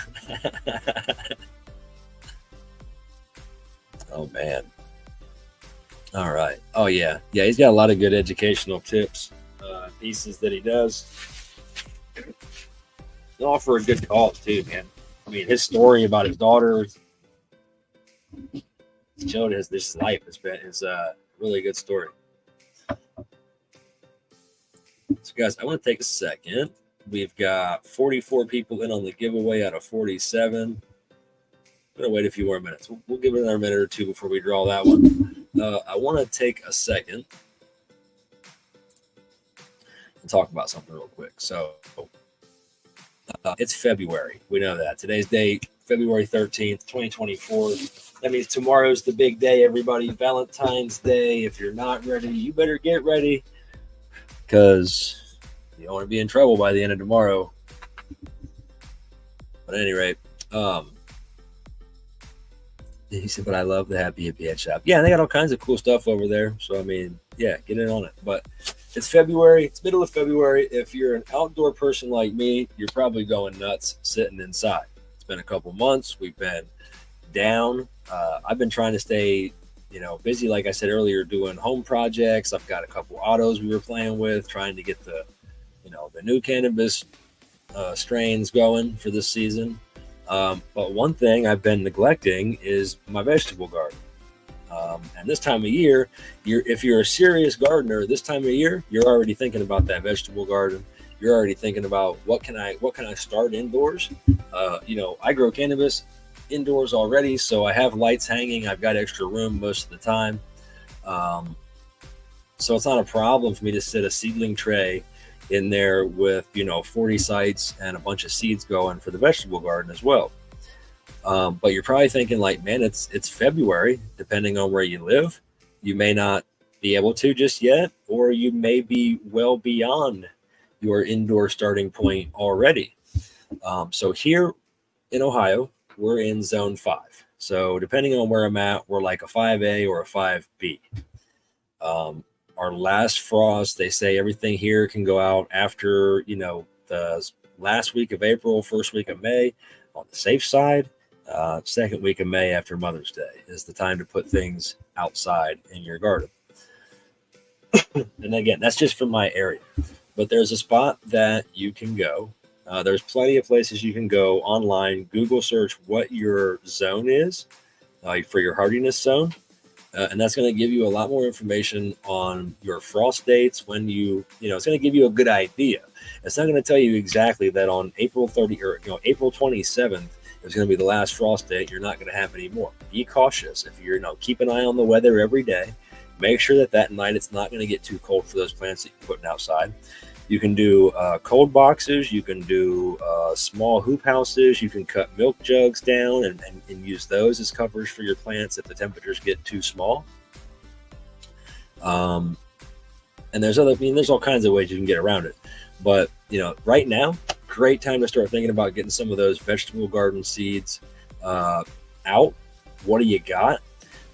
Oh, man. All right. Oh, yeah. Yeah, he's got a lot of good educational tips, pieces that he does. He'll offer a good cause, too, man. I mean, his story about his daughter showed this life is a really good story. So, guys, I want to take a second. We've got 44 people in on the giveaway out of 47. I'm going to wait a few more minutes. We'll give it another minute or two before we draw that one. I want to take a second and talk about something real quick. So, it's February. We know that. Today's date, February 13th, 2024. That means tomorrow's the big day, everybody. Valentine's Day. If you're not ready, you better get ready, because you don't want to be in trouble by the end of tomorrow. But at any rate, he said, but I love the Happy Hippie Head Shop. Yeah, they got all kinds of cool stuff over there. So, I mean, yeah, get in on it. But it's February. It's middle of February. If you're an outdoor person like me, you're probably going nuts sitting inside. It's been a couple months. We've been down. I've been trying to stay, busy, like I said earlier, doing home projects. I've got a couple autos we were playing with, trying to get the new cannabis strains going for this season. But one thing I've been neglecting is my vegetable garden. And this time of year, if you're a serious gardener, this time of year, you're already thinking about that vegetable garden. You're already thinking about what can I start indoors? I grow cannabis indoors already, so I have lights hanging. I've got extra room most of the time. So it's not a problem for me to sit a seedling tray in there with 40 sites and a bunch of seeds going for the vegetable garden as well. But you're probably thinking, like, man, it's February. Depending on where you live, you may not be able to just yet, or you may be well beyond your indoor starting point already. So here in Ohio, we're in zone 5. So depending on where I'm at, we're like a 5A or a 5B. Our last frost, they say everything here can go out after, the last week of April, first week of May. On the safe side, second week of May after Mother's Day is the time to put things outside in your garden. And again, that's just from my area. But there's a spot that you can go. There's plenty of places you can go online. Google search what your zone is for your hardiness zone. And that's going to give you a lot more information on your frost dates when it's going to give you a good idea. It's not going to tell you exactly that on April 30 or April 27th is going to be the last frost date. You're not going to have any more. Be cautious. If you're keep an eye on the weather every day. Make sure that night it's not going to get too cold for those plants that you're putting outside. You can do cold boxes. You can do small hoop houses. You can cut milk jugs down and use those as covers for your plants if the temperatures get too small. And there's all kinds of ways you can get around it. But, right now, great time to start thinking about getting some of those vegetable garden seeds out. What do you got?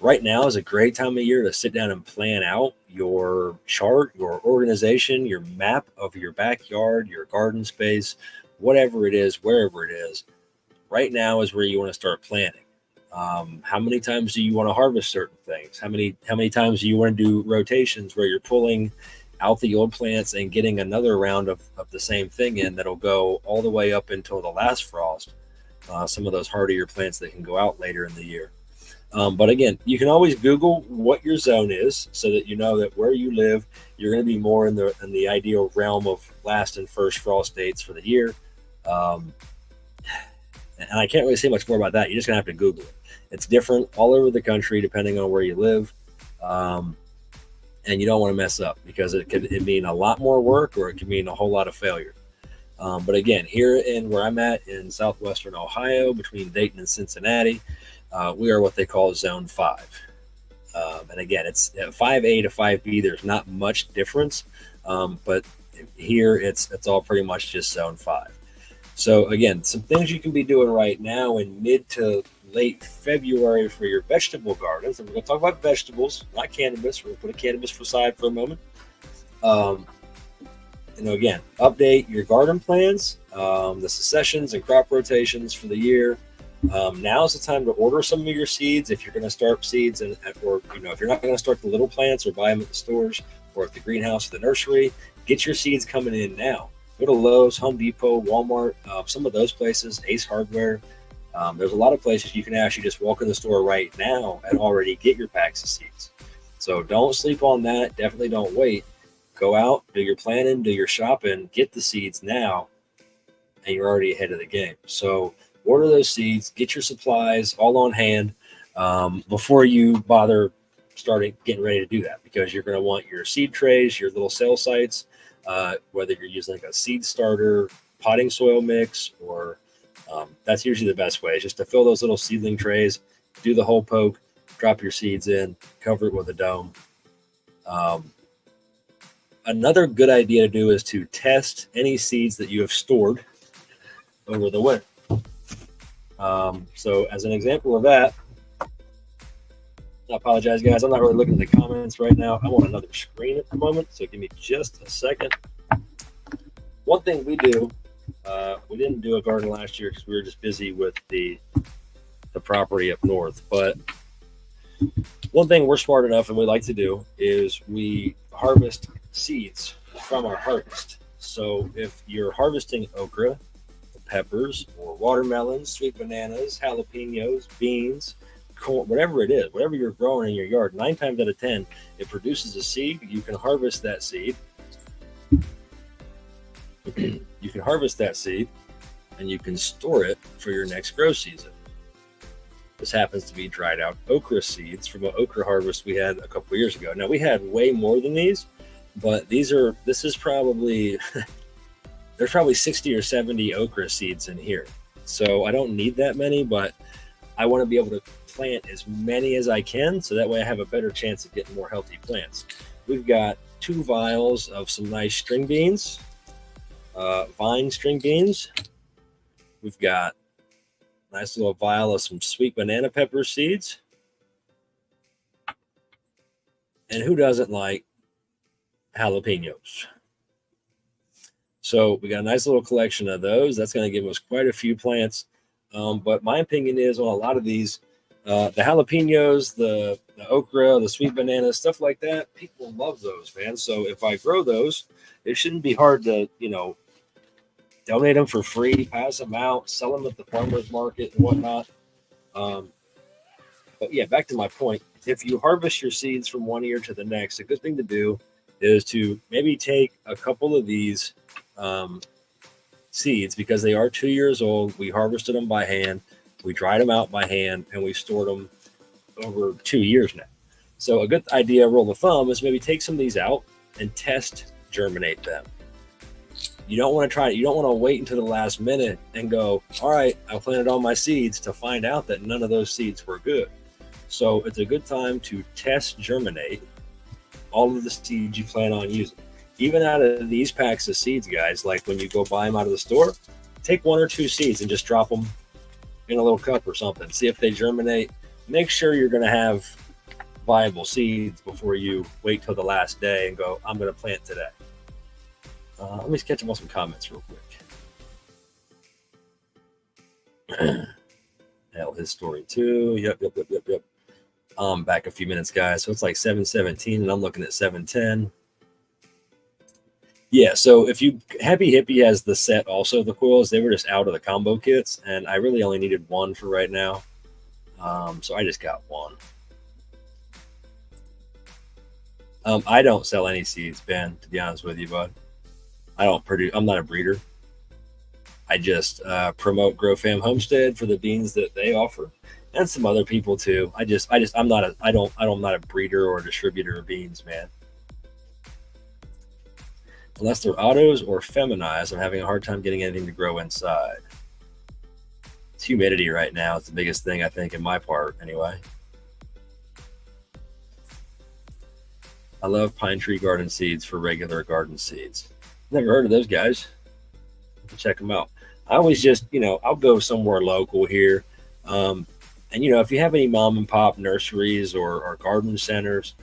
Right now is a great time of year to sit down and plan out your chart, your organization, your map of your backyard, your garden space, whatever it is, wherever it is. Right now is where you want to start planning. How many times do you want to harvest certain things? How many times do you want to do rotations where you're pulling out the old plants and getting another round of the same thing in that'll go all the way up until the last frost? Some of those hardier plants that can go out later in the year. But again, you can always Google what your zone is so that you know that where you live, you're going to be more in the ideal realm of last and first frost dates for the year. And I can't really say much more about that. You're just going to have to Google it. It's different all over the country depending on where you live. And you don't want to mess up because it could mean a lot more work or it could mean a whole lot of failure. But again, here in where I'm at in southwestern Ohio, between Dayton and Cincinnati, we are what they call Zone 5. And again, it's 5A to 5B. There's not much difference, but here it's all pretty much just Zone 5. So again, some things you can be doing right now in mid to late February for your vegetable gardens. And we're going to talk about vegetables, not cannabis. We're going to put a cannabis aside for a moment. Again, update your garden plans, the successions and crop rotations for the year. Now is the time to order some of your seeds if you're going to start seeds, or if you're not going to start the little plants or buy them at the stores or at the greenhouse or the nursery, get your seeds coming in now. Go to Lowe's, Home Depot, Walmart, some of those places, Ace Hardware. There's a lot of places you can actually just walk in the store right now and already get your packs of seeds. So don't sleep on that. Definitely don't wait. Go out, do your planning, do your shopping, get the seeds now, and you're already ahead of the game. So order those seeds, get your supplies all on hand before you bother getting ready to do that, because you're going to want your seed trays, your little cell sites, whether you're using like a seed starter, potting soil mix, or that's usually the best way, is just to fill those little seedling trays, do the whole poke, drop your seeds in, cover it with a dome. Another good idea to do is to test any seeds that you have stored over the winter. So as an example of that, I apologize, guys. I'm not really looking at the comments right now. I'm on another screen at the moment, so give me just a second. One thing we do, we didn't do a garden last year because we were just busy with the property up north. But one thing we're smart enough and we like to do is we harvest seeds from our harvest. So if you're harvesting okra, peppers, or watermelons, sweet bananas, jalapenos, beans, corn, whatever it is, whatever you're growing in your yard, 9 times out of 10, it produces a seed. You can harvest that seed. You can harvest that seed and you can store it for your next grow season. This happens to be dried out okra seeds from an okra harvest we had a couple years ago. Now we had way more than these, but this is probably there's probably 60 or 70 okra seeds in here. So I don't need that many, but I want to be able to plant as many as I can, so that way I have a better chance of getting more healthy plants. We've got 2 vials of some nice string beans, vine string beans. We've got a nice little vial of some sweet banana pepper seeds. And who doesn't like jalapenos? So we got a nice little collection of those. That's going to give us quite a few plants. But my opinion is on a lot of these, the jalapenos, the okra, the sweet bananas, stuff like that, people love those, man. So if I grow those, it shouldn't be hard to, donate them for free, pass them out, sell them at the farmer's market and whatnot. But yeah, back to my point. If you harvest your seeds from one year to the next, a good thing to do is to maybe take a couple of these seeds, because they are 2 years old. We harvested them by hand, we dried them out by hand, and we stored them over 2 years now. So a good idea, rule of thumb, is maybe take some of these out and test germinate them. You don't want to wait until the last minute and go, all right, I planted all my seeds, to find out that none of those seeds were good. So it's a good time to test germinate all of the seeds you plan on using. Even out of these packs of seeds, guys, like when you go buy them out of the store, take 1 or 2 seeds and just drop them in a little cup or something. See if they germinate. Make sure you're going to have viable seeds before you wait till the last day and go, I'm going to plant today. Let me catch up on some comments real quick. Hell, his story too. Yep. Back a few minutes, guys. So it's like 7:17 and I'm looking at 7:10. Yeah, so if you Happy Hippie has the set also, the coils, they were just out of the combo kits, and I really only needed one for right now. So I just got one. I don't sell any seeds, Ben, to be honest with you, bud. I'm not a breeder. I just promote Grow Fam Homestead for the beans that they offer, and some other people too. I'm not a breeder or a distributor of beans, man. Unless they're autos or feminized, I'm having a hard time getting anything to grow inside. It's humidity right now. It's the biggest thing, I think, in my part anyway. I love Pine Tree Garden seeds for regular garden seeds. Never heard of those guys. Check them out. I always just, I'll go somewhere local here. And, if you have any mom and pop nurseries or garden centers,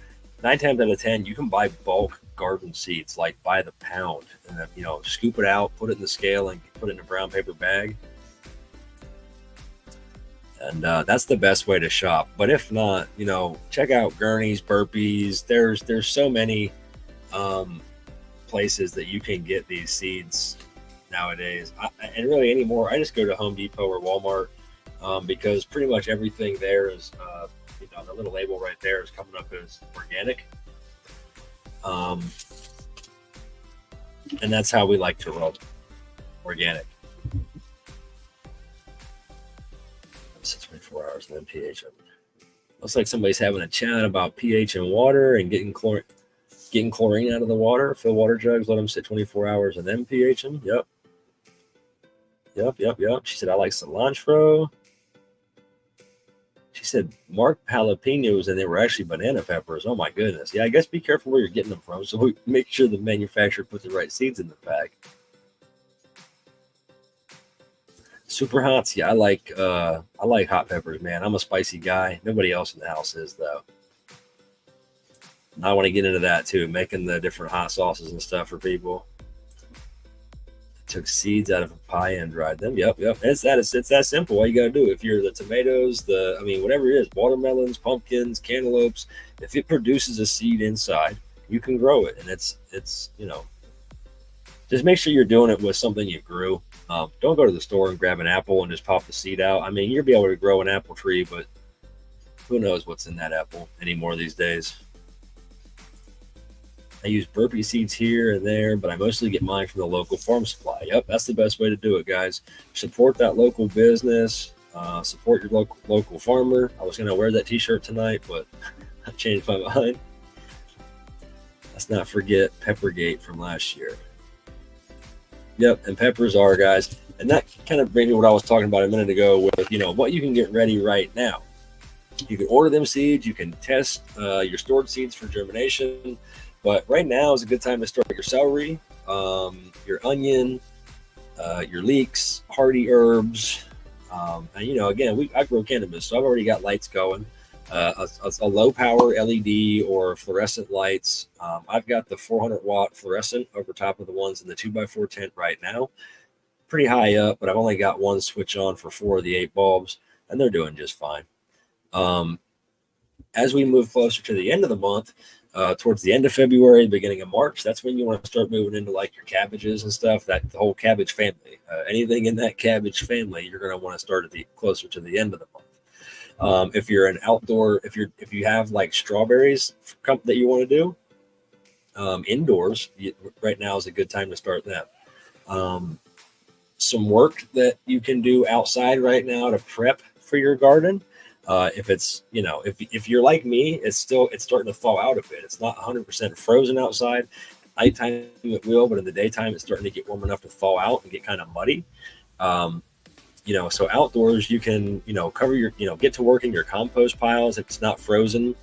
9 times out of 10, you can buy bulk garden seeds, like by the pound, and then, scoop it out, put it in the scale, and put it in a brown paper bag. And that's the best way to shop. But if not, check out Gurney's, Burpees. There's so many places that you can get these seeds nowadays. And really anymore, I just go to Home Depot or Walmart because pretty much everything there is, the little label right there is coming up as organic. And that's how we like to roll. Organic. 24 hours and then pH. Looks like somebody's having a chat about pH and water and getting chlorine out of the water. Fill water jugs, let them sit 24 hours and then pH them. Yep. She said, I like cilantro. She said marked jalapenos, and they were actually banana peppers. Oh my goodness. Yeah, I guess be careful where you're getting them from, so we make sure the manufacturer put the right seeds in the pack. Super hots. Yeah, I like hot peppers, man. I'm a spicy guy. Nobody else in the house is, though. I want to get into that too, making the different hot sauces and stuff for people. Took seeds out of a pie and dried them. Yep. It's that simple. All you got to do, if you're the tomatoes, whatever it is, watermelons, pumpkins, cantaloupes, if it produces a seed inside, you can grow it. And it's just make sure you're doing it with something you grew. Don't go to the store and grab an apple and just pop the seed out. You'll be able to grow an apple tree, but who knows what's in that apple anymore these days. I use burpee seeds here and there, but I mostly get mine from the local farm supply. Yep, that's the best way to do it, guys. Support that local business. Support your local farmer. I was going to wear that t-shirt tonight, but I changed my mind. Let's not forget Peppergate from last year. Yep, and peppers are, guys. And that kind of brings me to what I was talking about a minute ago with, what you can get ready right now. You can order them seeds. You can test your stored seeds for germination. But right now is a good time to start your celery, your onion, your leeks, hardy herbs. And, again, I grow cannabis, so I've already got lights going. A low power LED or fluorescent lights. I've got the 400-watt fluorescent over top of the ones in the 2x4 tent right now. Pretty high up, but I've only got one switch on for 4 of the 8 bulbs, and they're doing just fine. As we move closer to the end of the month, towards the end of February, beginning of March, that's when you want to start moving into like your cabbages and stuff, the whole cabbage family. Anything in that cabbage family, you're going to want to start closer to the end of the month. If you're an outdoor, if you have like strawberries that you want to do indoors, right now is a good time to start them. Some work that you can do outside right now to prep for your garden. If it's, if you're like me, it's starting to thaw out a bit. It's not 100% frozen outside. Nighttime it will, but in the daytime it's starting to get warm enough to thaw out and get kind of muddy. So outdoors you can, cover your, get to work in your compost piles if it's not frozen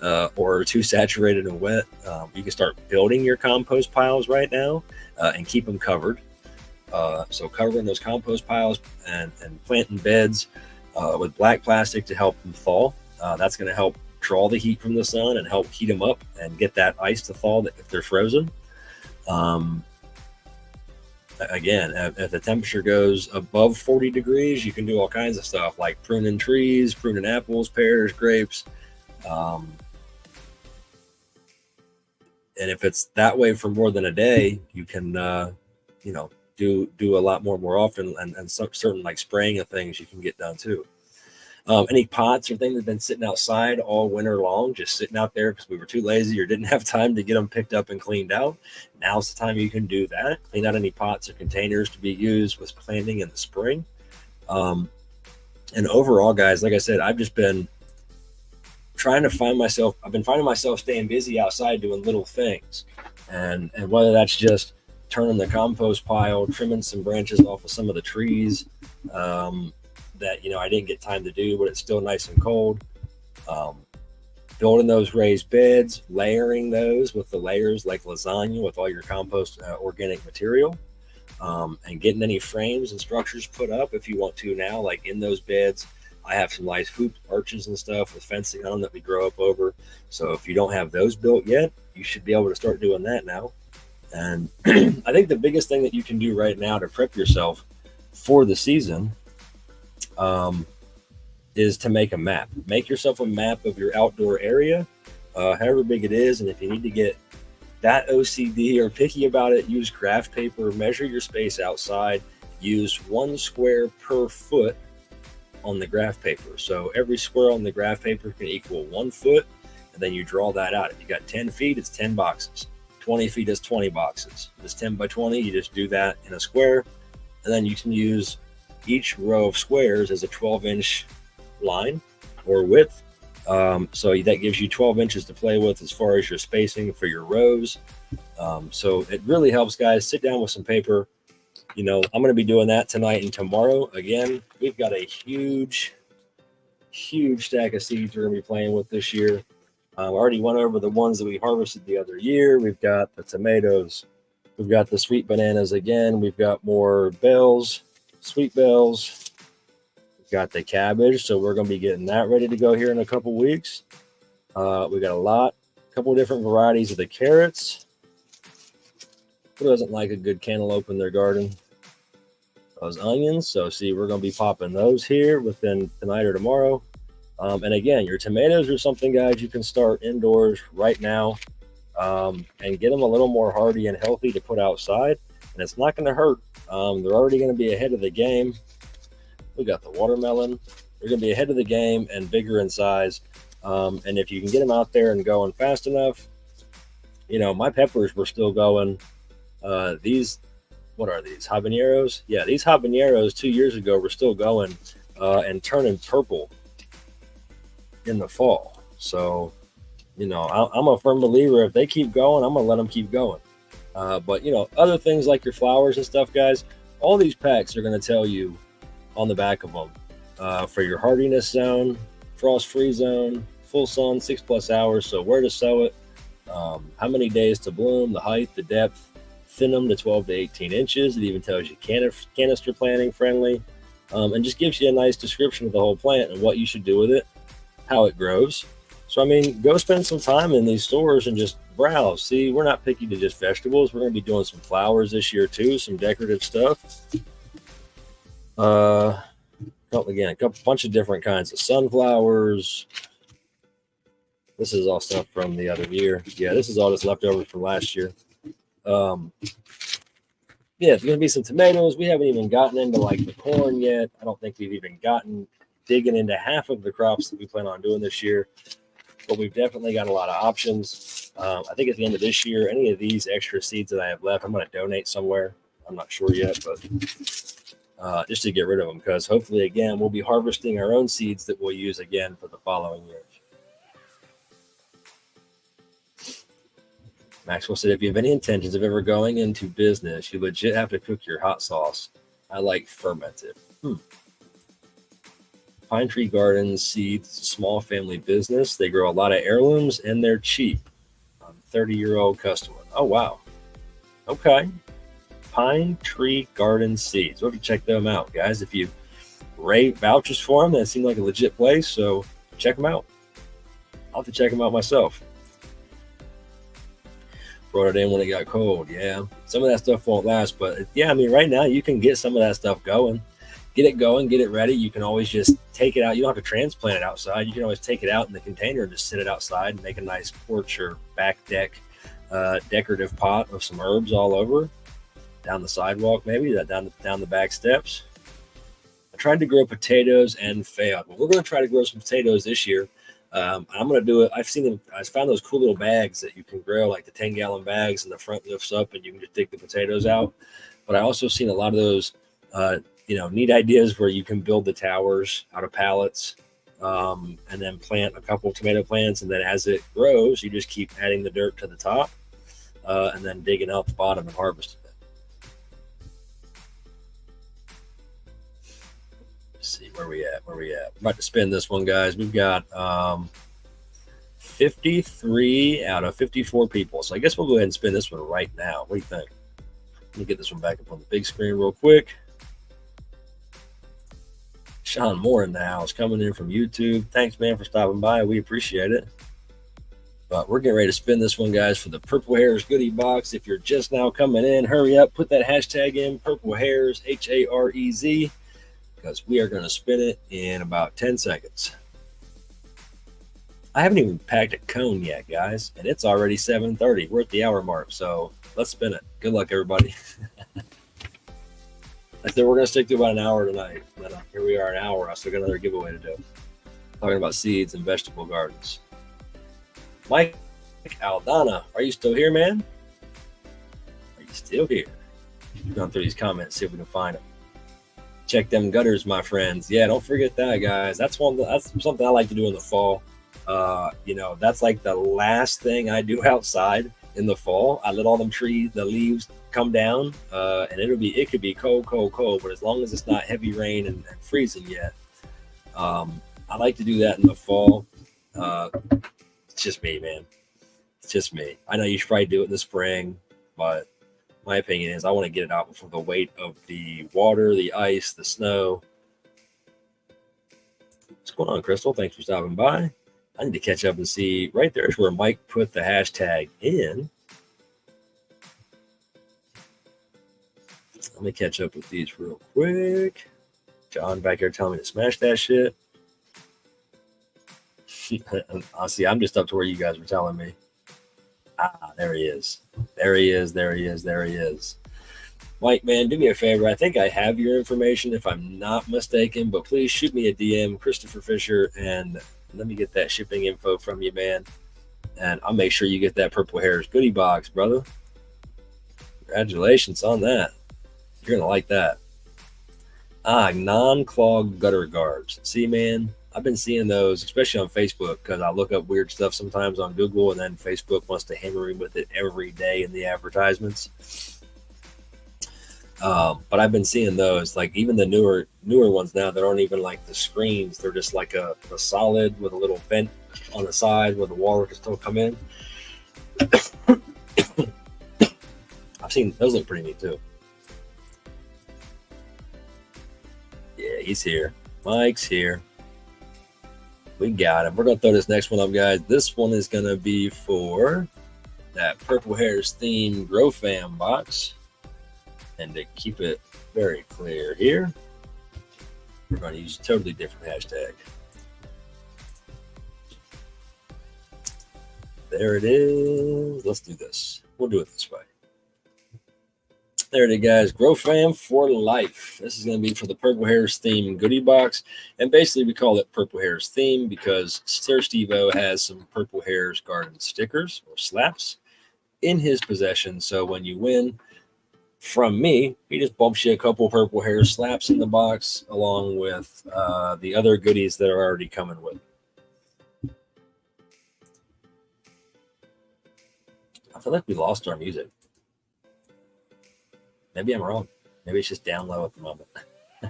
or too saturated and wet. You can start building your compost piles right now and keep them covered. So covering those compost piles and planting beds with black plastic to help them thaw. That's going to help draw the heat from the sun and help heat them up and get that ice to thaw if they're frozen. Again, if the temperature goes above 40 degrees, you can do all kinds of stuff like pruning trees, pruning apples, pears, grapes. And if it's that way for more than a day, you can, do a lot more often, and certain like spraying of things you can get done too. Any pots or things that have been sitting outside all winter long, just sitting out there because we were too lazy or didn't have time to get them picked up and cleaned out. Now's the time you can do that. Clean out any pots or containers to be used with planting in the spring. And overall, guys, like I said, I've just been trying to find myself. I've been finding myself staying busy outside doing little things. And whether that's just turning the compost pile, trimming some branches off of some of the trees, that I didn't get time to do, but it's still nice and cold. Building those raised beds, layering those with the layers like lasagna with all your compost organic material, and getting any frames and structures put up if you want to now, like in those beds. I have some nice hoop arches and stuff with fencing on them that we grow up over. So if you don't have those built yet, you should be able to start doing that now. And I think the biggest thing that you can do right now to prep yourself for the season is to make a map. Make yourself a map of your outdoor area, however big it is. And if you need to get that OCD or picky about it, use graph paper, measure your space outside, use 1 square per foot on the graph paper. So every square on the graph paper can equal 1 foot. And then you draw that out. If you got 10 feet, it's 10 boxes. 20 feet is 20 boxes. If it's 10 by 20, you just do that in a square. And then you can use each row of squares as a 12-inch line or width. So that gives you 12 inches to play with as far as your spacing for your rows. So it really helps, guys. Sit down with some paper. I'm going to be doing that tonight and tomorrow. Again, we've got a huge stack of seeds we're going to be playing with this year. I already went over the ones that we harvested the other year. We've got the tomatoes. We've got the sweet bananas again. We've got more bells, sweet bells. We've got the cabbage. So we're going to be getting that ready to go here in a couple weeks. We got a couple of different varieties of the carrots. Who doesn't like a good cantaloupe in their garden? Those onions. So see, we're going to be popping those here within tonight or tomorrow. And again, your tomatoes are something, guys, you can start indoors right now, and get them a little more hardy and healthy to put outside. And it's not going to hurt. They're already going to be ahead of the game. We got the watermelon. They're going to be ahead of the game and bigger in size. And if you can get them out there and going fast enough, my peppers were still going. These, what are these? Habaneros? Yeah, these habaneros 2 years ago were still going and turning purple in the fall. So, I'm a firm believer if they keep going, I'm going to let them keep going. But, other things like your flowers and stuff, guys, all these packs are going to tell you on the back of them for your hardiness zone, frost-free zone, full sun, 6+ hours. So where to sow it, how many days to bloom, the height, the depth, thin them to 12 to 18 inches. It even tells you canister planting friendly, and just gives you a nice description of the whole plant and what you should do with it, how it grows. So, go spend some time in these stores and just browse. See, we're not picky to just vegetables. We're going to be doing some flowers this year too, some decorative stuff. Again, a bunch of different kinds of sunflowers. This is all stuff from the other year. Yeah, this is all just leftovers from last year. There's going to be some tomatoes. We haven't even gotten into like the corn yet. I don't think we've even digging into half of the crops that we plan on doing this year, but we've definitely got a lot of options. I think at the end of this year, any of these extra seeds that I have left, I'm going to donate somewhere. I'm not sure yet, but just to get rid of them, because hopefully, again, we'll be harvesting our own seeds that we'll use again for the following years. Maxwell said, if you have any intentions of ever going into business, you legit have to cook your hot sauce. I like fermented. Pine Tree Gardens Seeds, small family business. They grow a lot of heirlooms and they're cheap. 30-year-old customer. Oh, wow. Okay. Pine Tree Garden Seeds. We'll have to check them out, guys. If you rate vouchers for them, that seemed like a legit place, so check them out. I'll have to check them out myself. Brought it in when it got cold. Yeah, some of that stuff won't last, but yeah, I mean, right now you can get some of that stuff going. Get it going, get it ready. You can always just take it out. You don't have to transplant it outside. You can always take it out in the container and just sit it outside and make a nice porch or back deck decorative pot of some herbs all over, down the sidewalk, maybe down the back steps. I tried to grow potatoes and failed. Well, we're going to try to grow some potatoes this year. I'm going to do it. I found those cool little bags that you can grow, like the 10-gallon bags, and the front lifts up and you can just dig the potatoes out. But I also seen a lot of those neat ideas where you can build the towers out of pallets, and then plant a couple of tomato plants. And then as it grows, you just keep adding the dirt to the top, and then digging out the bottom and harvesting it. Let's see where we at. We're about to spin this one, guys. We've got 53 out of 54 people. So I guess we'll go ahead and spin this one right now. What do you think? Let me get this one back up on the big screen real quick. Sean Moore in the house, coming in from YouTube. Thanks, man, for stopping by. We appreciate it. But we're getting ready to spin this one, guys, for the Purple Hairs goodie box. If you're just now coming in, hurry up. Put that hashtag in, Purple Hairs, HAREZ, because we are going to spin it in about 10 seconds. I haven't even packed a cone yet, guys, and it's already 7:30. We're at the hour mark, so let's spin it. Good luck, everybody. I said we're going to stick to about an hour tonight. But here we are, an hour. I still got another giveaway to do. Talking about seeds and vegetable gardens. Mike Aldana, are you still here, man? Are you still here? We're going through these comments, see if we can find them. Check them gutters, my friends. Yeah, don't forget that, guys. That's something I like to do in the fall. That's like the last thing I do outside in the fall. I let all them trees, the leaves come down, and it could be cold, but as long as it's not heavy rain and freezing yet, I like to do that in the fall. It's just me, man. It's just me. I know you should probably do it in the spring, but my opinion is I want to get it out before the weight of the water, the ice, the snow. What's going on, Crystal? Thanks for stopping by. I need to catch up and see. Right there is where Mike put the hashtag in. Let me catch up with these real quick. John back here telling me to smash that shit. I see. I'm just up to where you guys were telling me. There he is. There he is. Mike, man, do me a favor. I think I have your information if I'm not mistaken, but please shoot me a DM, Christopher Fisher, and let me get that shipping info from you, man. And I'll make sure you get that Purple Hairs goodie box, brother. Congratulations on that. You're going to like that. Non-clogged gutter guards. See, man, I've been seeing those, especially on Facebook, because I look up weird stuff sometimes on Google, and then Facebook wants to hammer me with it every day in the advertisements. But I've been seeing those, like even the newer ones now that aren't even like the screens. They're just like a solid with a little vent on the side where the water can still come in. I've seen those look pretty neat too. Yeah, he's here. Mike's here. We got him. We're going to throw this next one up, guys. This one is going to be for that Purple Hairs theme Grow Fam box. And to keep it very clear here, we're going to use a totally different hashtag. There it is. Let's do this. We'll do it this way. There it is, guys. Grow Fam for life. This is going to be for the Purple Hairs theme goodie box. And basically, we call it Purple Hairs theme because Sir Steve-O has some Purple Hairs garden stickers or slaps in his possession. So when you win from me, he just bumps you a couple Purple Hairs slaps in the box along with the other goodies that are already coming with it. I feel like we lost our music. Maybe I'm wrong. Maybe it's just down low at the moment. All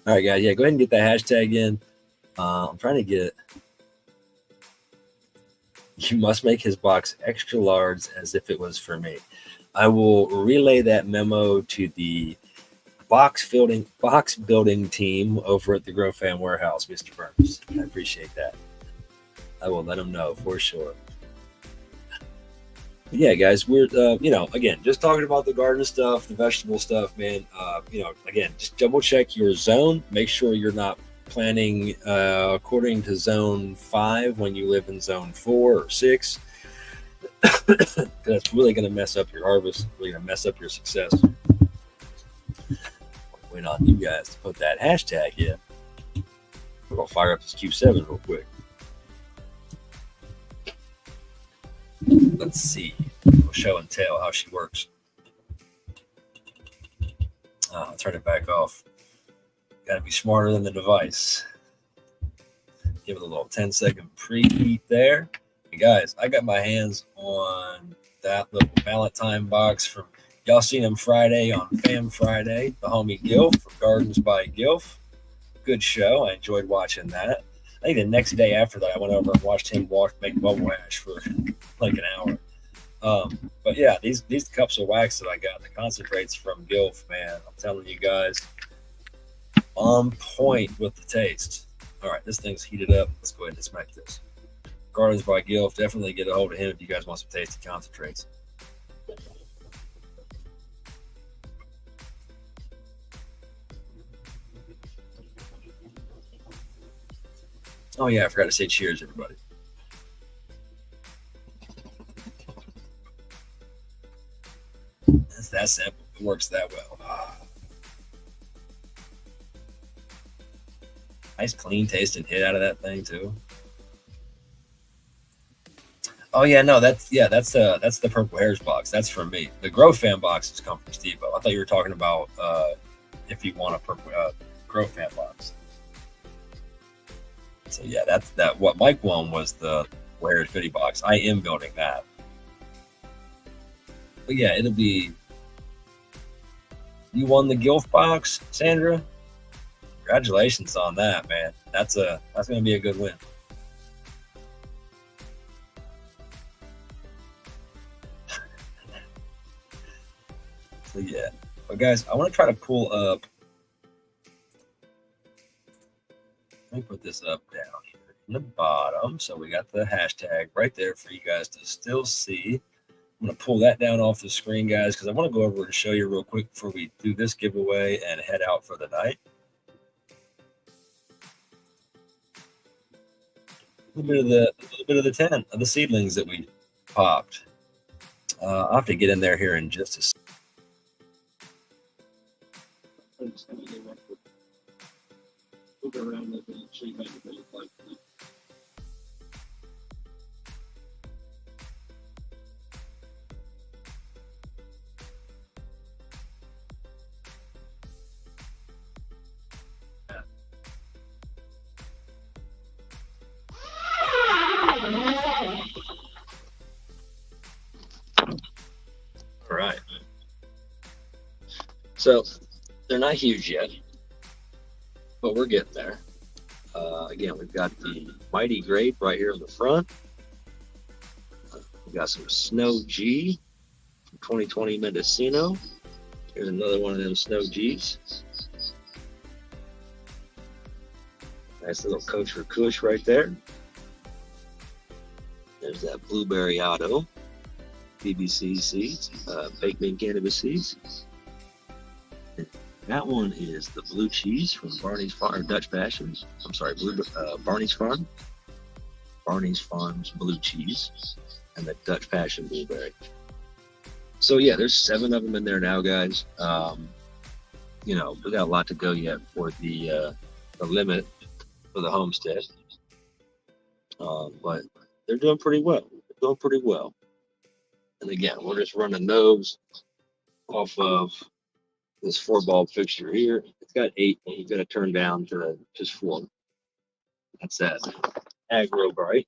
right, guys. Yeah, go ahead and get that hashtag in. I'm trying to get. You must make his box extra large as if it was for me. I will relay that memo to the box building team over at the Grow Fam Warehouse, Mr. Burns. I appreciate that. I will let them know for sure. But yeah, guys, we're again, just talking about the garden stuff, the vegetable stuff, man. Again, just double check your zone. Make sure you're not planting according to zone 5 when you live in zone 4 or 6. That's really going to mess up your harvest, really going to mess up your success. Wait on you guys to put that hashtag in. We're going to fire up this Q7 real quick. Let's see. We'll show and tell how she works. I'll turn it back off. Got to be smarter than the device. Give it a little 10-second preheat there. And guys, I got my hands on that little Valentine box from, y'all seen him Friday on Fam Friday, the homie Gilf from Gardens by Gilf. Good show. I enjoyed watching that. I think the next day after that, I went over and watched him make bubble ash for like an hour. But yeah, these cups of wax that I got, the concentrates from Gilf, man, I'm telling you guys, on point with the taste. All right, this thing's heated up. Let's go ahead and smack this. Gardens by Gilf, definitely get a hold of him if you guys want some tasty concentrates. Oh yeah, I forgot to say cheers, everybody. It's that simple. It works that well. Nice clean tasting hit out of that thing too. Oh yeah, no, that's the Purple Hairs box. That's from me. The Grow Fan boxes come from Steve-O. I thought you were talking about if you want a Purple Grow Fan box. So yeah, that's that. What Mike won was the Hairs goodie box. I am building that. But yeah, it'll be. You won the Gilf box, Sandra. Congratulations on that, man. That's gonna be a good win. So yeah, but guys, I want to try to pull up. Let me put this up down here in the bottom, so we got the hashtag right there for you guys to still see. I'm gonna pull that down off the screen, guys, because I want to go over and show you real quick before we do this giveaway and head out for the night. A little bit of the 10 of the seedlings that we popped. I'll have to get in there here in just a second. All right. So they're not huge yet, but we're getting there. Again, we've got the Mighty Grape right here in the front. We've got some Snow G from 2020 Mendocino. Here's another one of them Snow G's. Nice little Coach for Kush right there. There's that Blueberry Auto, BBC seeds, baked bean cannabis seeds. That one is the blue cheese from Barney's Farm, Dutch Passions. I'm sorry, Barney's Farm. Barney's Farm's blue cheese and the Dutch Passion blueberry. So yeah, there's 7 of them in there now, guys. We got a lot to go yet for the limit for the homestead. But they're doing pretty well. And again, we're just running those off of this 4-bulb fixture here. It's got 8, but we've got to turn down to just 4. That's that Agro Bright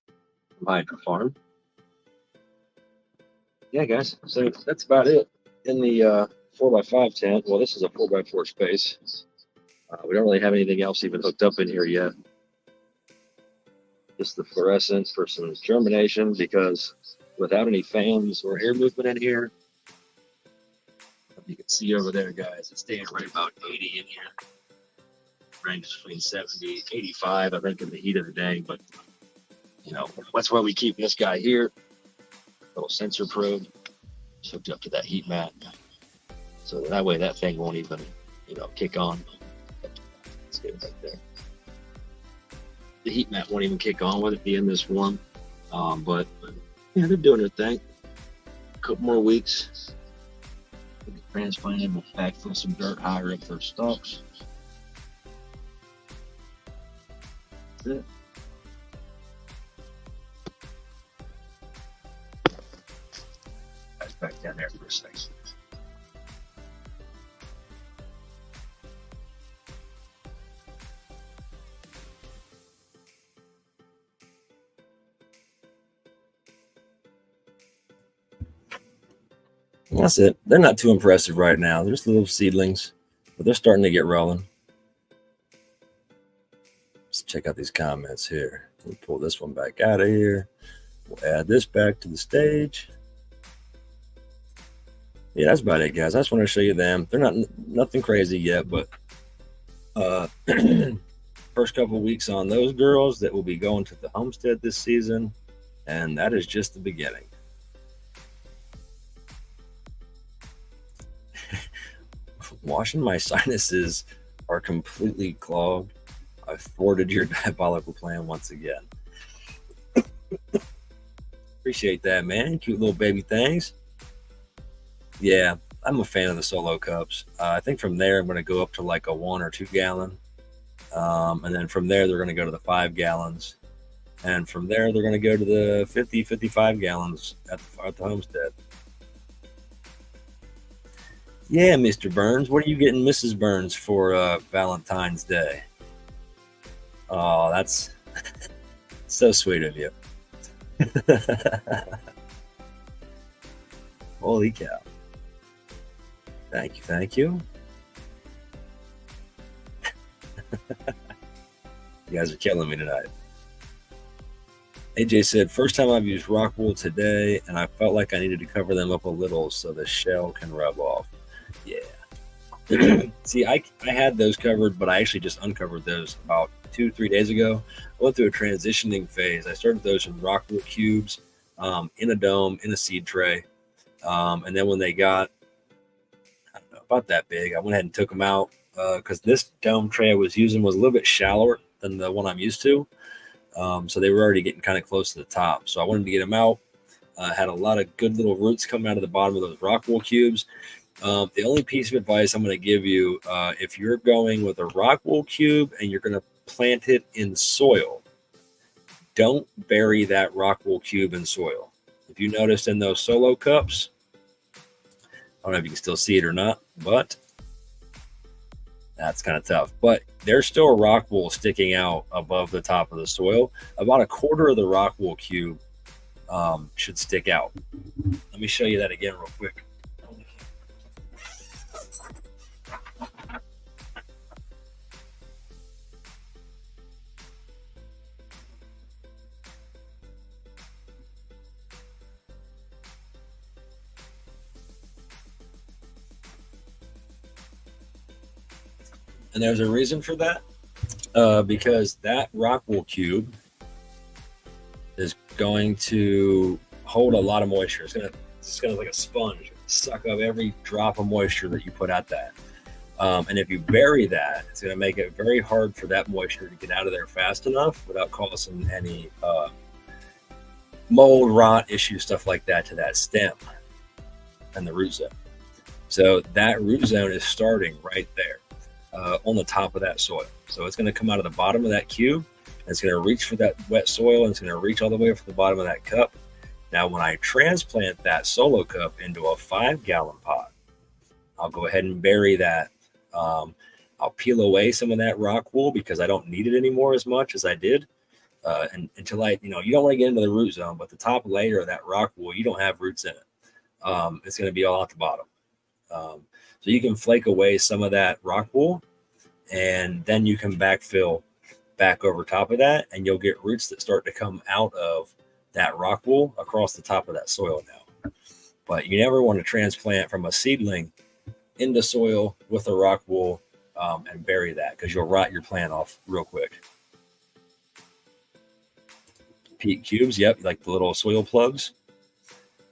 from Hydro Farm. Yeah, guys. So that's about it in the 4x5 tent. Well, this is a 4x4 space. We don't really have anything else even hooked up in here yet. Just the fluorescent for some germination, because without any fans or air movement in here, you can see over there, guys, it's staying right about 80 in here. Range between 70, 85, I think, in the heat of the day. But That's why we keep this guy here. Little sensor probe. It's hooked up to that heat mat. So that way that thing won't even, kick on. Let's get it right there. The heat mat won't even kick on with it being this warm. But yeah, they're doing their thing. A couple more weeks. We'll get transplanted. We'll backfill some dirt higher up their stalks. That's it. That's back down there for a second. That's it. They're not too impressive right now. They're just little seedlings, but they're starting to get rolling. Let's check out these comments here. We'll pull this one back out of here. We'll add this back to the stage. Yeah, that's about it, guys. I just want to show you them. They're nothing crazy yet, but first couple weeks on those girls that will be going to the homestead this season, and that is just the beginning. Washing my sinuses are completely clogged. I thwarted your diabolical plan once again. Appreciate that, man. Cute little baby things. Yeah, I'm a fan of the solo cups. I think from there I'm going to go up to like a 1 or 2 gallon. And then from there they're going to go to the 5 gallons. And from there they're going to go to the 50, 55 gallons at the homestead. Yeah, Mr. Burns. What are you getting Mrs. Burns for Valentine's Day? Oh, that's so sweet of you. Holy cow. Thank you, thank you. You guys are killing me tonight. AJ said, first time I've used rock wool today, and I felt like I needed to cover them up a little so the shell can rub off. Yeah. See, I had those covered, but I actually just uncovered those about 2-3 days ago. I went through a transitioning phase. I started those in rock wool cubes, in a dome, in a seed tray. And then when they got, I don't know, about that big, I went ahead and took them out because this dome tray I was using was a little bit shallower than the one I'm used to. So they were already getting kind of close to the top. So I wanted to get them out. Had a lot of good little roots coming out of the bottom of those rock wool cubes. The only piece of advice I'm going to give you, if you're going with a rock wool cube and you're going to plant it in soil, don't bury that rock wool cube in soil. If you notice in those solo cups, I don't know if you can still see it or not, but that's kind of tough. But there's still rock wool sticking out above the top of the soil. About a quarter of the rock wool cube should stick out. Let me show you that again real quick. And there's a reason for that, because that rock wool cube is going to hold a lot of moisture. It's gonna like a sponge, suck up every drop of moisture that you put at that. And if you bury that, it's gonna make it very hard for that moisture to get out of there fast enough without causing any mold, rot issues, stuff like that to that stem and the root zone. So that root zone is starting right there. On the top of that soil. So it's going to come out of the bottom of that cube, and it's going to reach for that wet soil, and it's going to reach all the way up to the bottom of that cup. Now, when I transplant that solo cup into a 5-gallon pot, I'll go ahead and bury that. I'll peel away some of that rock wool because I don't need it anymore as much as I did. And until you don't want to get into the root zone, but the top layer of that rock wool, you don't have roots in it. It's going to be all at the bottom. So you can flake away some of that rock wool, and then you can backfill back over top of that, and you'll get roots that start to come out of that rock wool across the top of that soil now. But you never want to transplant from a seedling into soil with a rock wool and bury that, because you'll rot your plant off real quick. peat cubes. Yep, like the little soil plugs.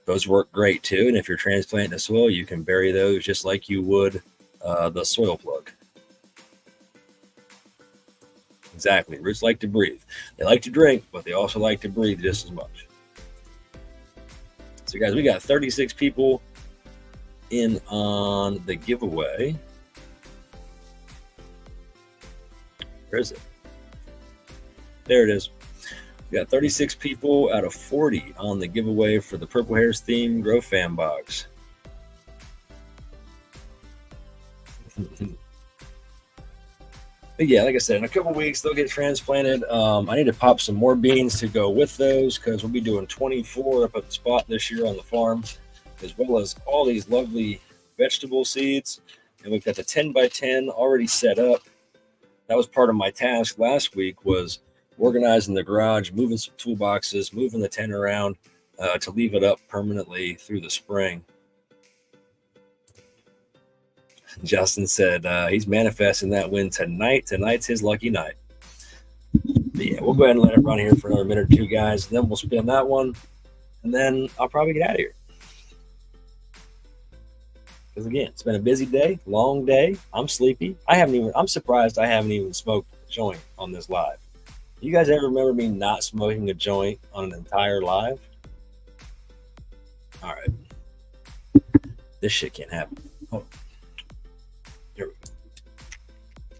Those work great too. And if you're transplanting to soil, you can bury those just like you would the soil plug. Exactly. Roots like to breathe. They like to drink, but they also like to breathe just as much. So, guys, we got 36 people in on the giveaway. Where is it? There it is. We got 36 people out of 40 on the giveaway for the Purple Hairs theme Grow Fan Box. But yeah, like I said, in a couple weeks they'll get transplanted. I need to pop some more beans to go with those because we'll be doing 24 up at the spot this year on the farm, as well as all these lovely vegetable seeds. And we've got the 10 by 10 already set up. That was part of my task last week, was organizing the garage, moving some toolboxes, moving the tent around to leave it up permanently through the spring. Justin said he's manifesting that win tonight. Tonight's his lucky night. But yeah, we'll go ahead and let it run here for another minute or two, guys. And then we'll spin that one. And then I'll probably get out of here. Because again, it's been a busy day, long day. I'm sleepy. I'm surprised I haven't even smoked a joint on this live. You guys ever remember me not smoking a joint on an entire live? All right. This shit can't happen. Oh. Here we go.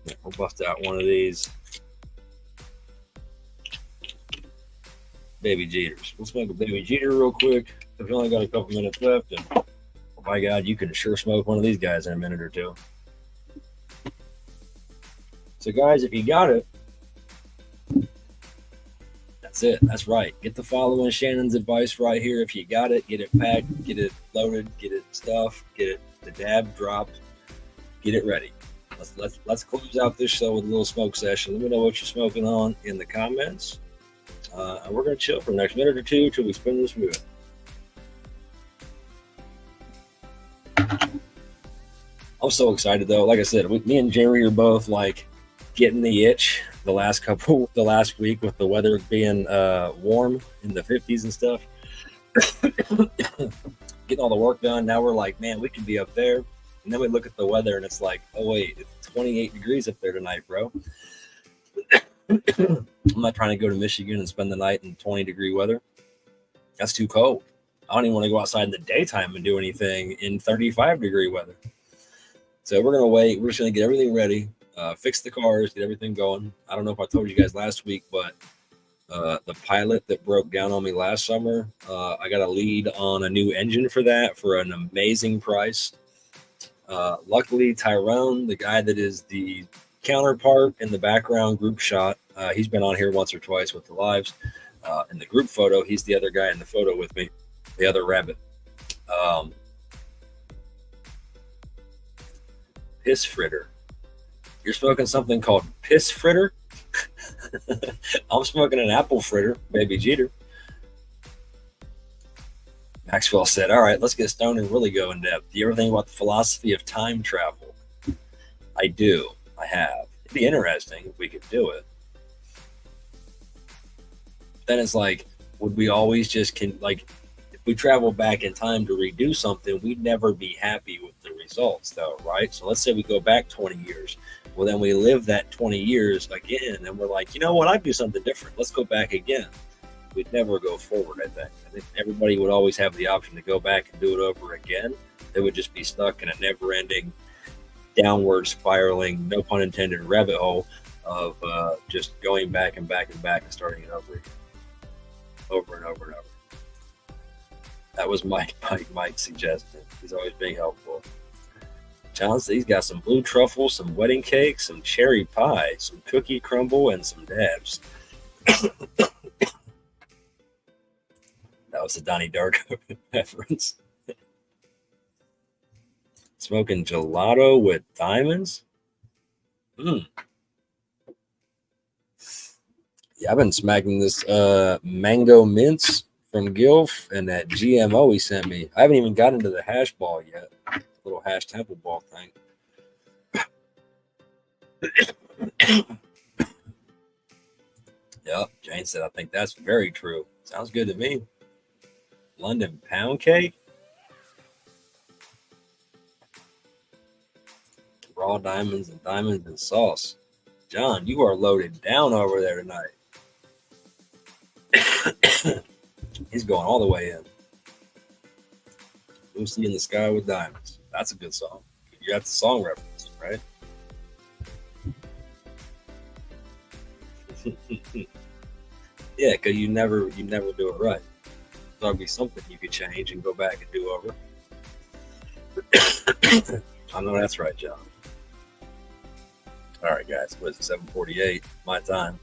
Yeah, we'll bust out one of these baby Jeters. We'll smoke a baby Jeter real quick. We've only got a couple minutes left, and oh my God, you can sure smoke one of these guys in a minute or two. So, guys, if you got it, that's it. That's right. Get the following Shannon's advice right here. If you got it, get it packed, get it loaded, get it stuffed, get it the dab dropped. Get it ready. Let's close out this show with a little smoke session. Let me know what you're smoking on in the comments. And we're going to chill for the next minute or two till we spin this wheel. I'm so excited though. Like I said, me and Jerry are both like getting the itch the last week with the weather being warm in the 50s and stuff. Getting all the work done. Now we're like, man, we could be up there. And then we look at the weather and it's like, oh, wait, it's 28 degrees up there tonight, bro. I'm not trying to go to Michigan and spend the night in 20-degree weather. That's too cold. I don't even want to go outside in the daytime and do anything in 35-degree weather. So we're going to wait. We're just going to get everything ready, fix the cars, get everything going. I don't know if I told you guys last week, but the Pilot that broke down on me last summer, I got a lead on a new engine for that for an amazing price. Luckily, Tyrone, the guy that is the counterpart in the background group shot, he's been on here once or twice with the lives. In the group photo, he's the other guy in the photo with me, the other rabbit. Piss fritter. You're smoking something called piss fritter? I'm smoking an apple fritter, baby Jeter. Maxwell said, all right, let's get stoned and really go in depth. Do you ever think about the philosophy of time travel? I do. I have. It'd be interesting if we could do it. Then it's like, would we always just if we travel back in time to redo something, we'd never be happy with the results though, right? So let's say we go back 20 years. Well, then we live that 20 years again and we're like, you know what? I'd do something different. Let's go back again. We'd never go forward, I think. I think everybody would always have the option to go back and do it over again. They would just be stuck in a never-ending, downward spiraling, no pun intended, rabbit hole of just going back and back and back and starting it over again. Over and over and over. That was Mike's suggestion. He's always being helpful. John says he's got some blue truffle, some wedding cake, some cherry pie, some cookie crumble, and some dabs. That was a Donnie Darko reference. Smoking gelato with diamonds? Yeah, I've been smacking this mango mints from Gilf and that GMO he sent me. I haven't even gotten to the hash ball yet. Little hash temple ball thing. Yep, Jane said, I think that's very true. Sounds good to me. London pound cake. Raw diamonds and sauce. John, you are loaded down over there tonight. He's going all the way in. Lucy in the Sky with Diamonds. That's a good song. You got the song reference, right? Yeah, because you never do it right. There'll be something you could change and go back and do over. I know that's right, John. All right, guys. What is it? 7:48 my time.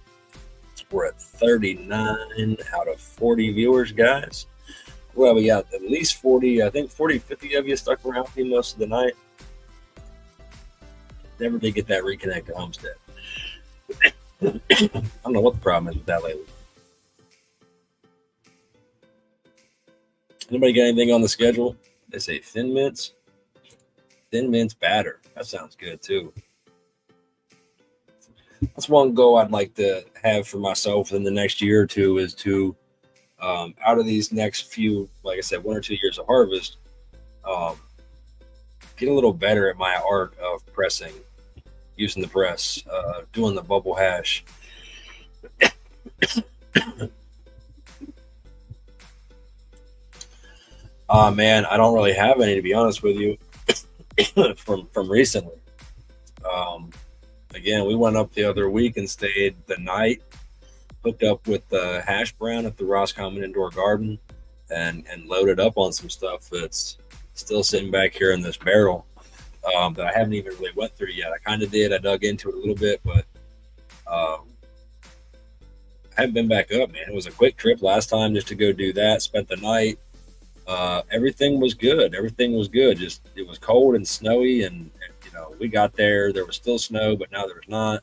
We're at 39 out of 40 viewers, guys. Well, we got at least 40, I think 40, 50 of you stuck around with me most of the night. Never did get that reconnect to Homestead. I don't know what the problem is with that lately. Anybody got anything on the schedule? They say Thin Mints. Thin Mints batter. That sounds good, too. That's one goal I'd like to have for myself in the next year or two is to, out of these next few, like I said, 1 or 2 years of harvest, get a little better at my art of pressing, using the press, doing the bubble hash. Man, I don't really have any, to be honest with you, from recently. Again, we went up the other week and stayed the night, hooked up with the hash brown at the Roscommon Indoor Garden, and loaded up on some stuff that's still sitting back here in this barrel that I haven't even really went through yet. I kind of did. I dug into it a little bit, but I haven't been back up, man. It was a quick trip last time just to go do that. Spent the night. Everything was good. Everything was good. Just it was cold and snowy, and you know, we got there. There was still snow, but now there's not.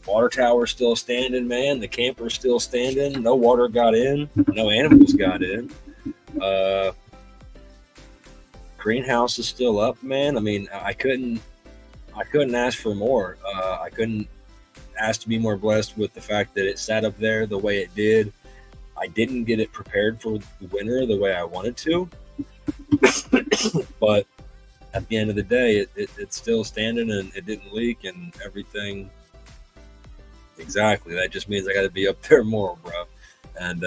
Water tower's still standing, man. The camper's still standing. No water got in. No animals got in. Greenhouse is still up, man. I mean, I couldn't ask for more. I couldn't ask to be more blessed with the fact that it sat up there the way it did. I didn't get it prepared for the winter the way I wanted to, but at the end of the day, it's still standing and it didn't leak and everything. Exactly. That just means I got to be up there more, bro. And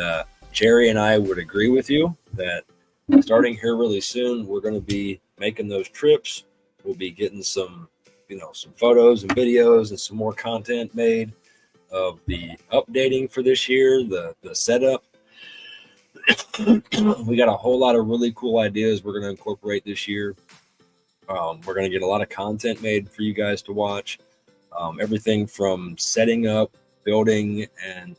Jerry and I would agree with you that starting here really soon, we're going to be making those trips. We'll be getting some photos and videos and some more content made of the updating for this year, the setup. We got a whole lot of really cool ideas we're going to incorporate this year. We're going to get a lot of content made for you guys to watch. Everything from setting up, building, and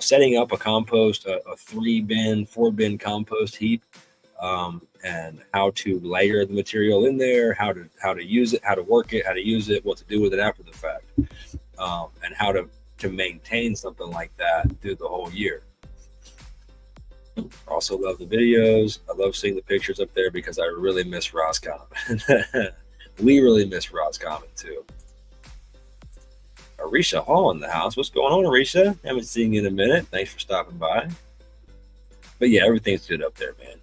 setting up a compost, a 3-bin, 4-bin compost heap, and how to layer the material in there, how to use it, how to work it, how to use it, what to do with it after the fact, and how to maintain something like that through the whole year. Also love the videos. I love seeing the pictures up there because I really miss Roscommon. We really miss Roscommon too. Arisha Hall in the house. What's going on, Arisha? Haven't seen you in a minute. Thanks for stopping by. But yeah, everything's good up there, man.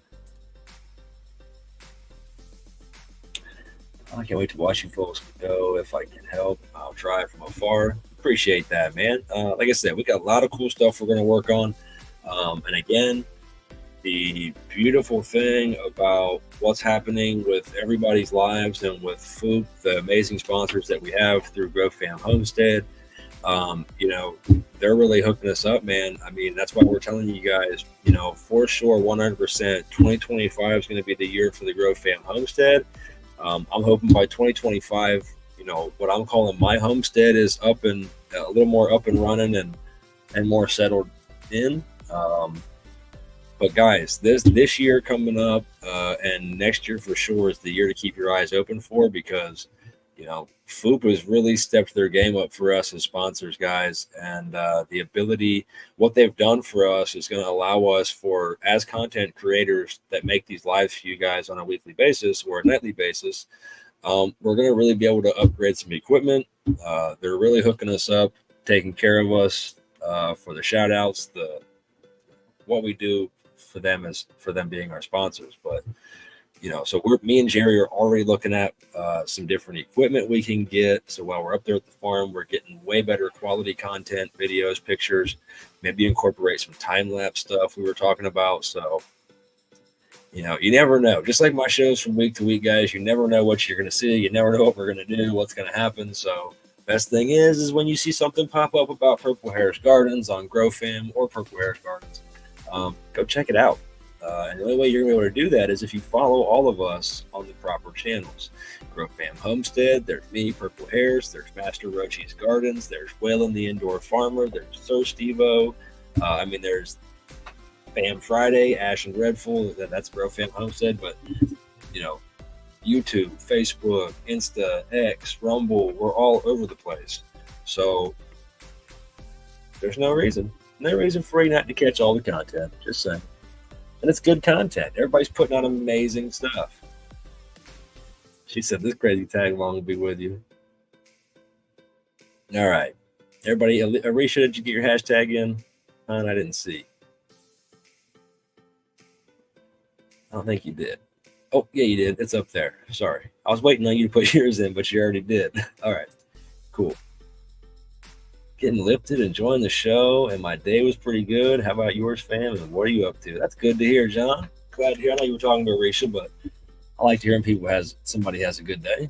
I can't wait to watch you folks go. If I can help, I'll try from afar. Appreciate that, man. Like I said, we got a lot of cool stuff we're going to work on. And again, the beautiful thing about what's happening with everybody's lives and with Foop, the amazing sponsors that we have through Grow Fam Homestead, they're really hooking us up, man. I mean, that's why we're telling you guys, for sure, 100%, 2025 is going to be the year for the Grow Fam Homestead. I'm hoping by 2025, what I'm calling my homestead is up and a little more up and running and more settled in. But guys, this year coming up and next year for sure is the year to keep your eyes open for, because Foop has really stepped their game up for us as sponsors, guys, and the ability, what they've done for us is going to allow us for, as content creators that make these lives for you guys on a weekly basis or a nightly basis, we're going to really be able to upgrade some equipment. They're really hooking us up, taking care of us, for the shout outs, what we do for them is for them being our sponsors. But so me and Jerry are already looking at some different equipment we can get. So while we're up there at the farm, we're getting way better quality content, videos, pictures, maybe incorporate some time-lapse stuff we were talking about. So, you never know. Just like my shows from week to week, guys, you never know what you're going to see. You never know what we're going to do, what's going to happen. So best thing is when you see something pop up about Purple Hair's Gardens on GrowFam or Purple Hair's Gardens, go check it out. And the only way you're going to be able to do that is if you follow all of us on the proper channels. GrowFam Homestead, there's me, Purple Hairs, there's Master Rochi's Gardens, there's Waylon the Indoor Farmer, there's Sir Stevo, there's Fam Friday, Ash and Redful, that's GrowFam Homestead, but YouTube, Facebook, Insta, X, Rumble, we're all over the place. So there's no reason for you not to catch all the content, just saying. And it's good content. Everybody's putting out amazing stuff. She said, this crazy tag along will be with you. All right. Everybody, Arisha, did you get your hashtag in? I didn't see. I don't think you did. Oh, yeah, you did. It's up there. Sorry. I was waiting on you to put yours in, but you already did. All right. Cool. Getting lifted, enjoying the show, and my day was pretty good. How about yours, fam? And what are you up to? That's good to hear, John. Glad to hear. I know you were talking to Arisha, but I like to hear when somebody has a good day.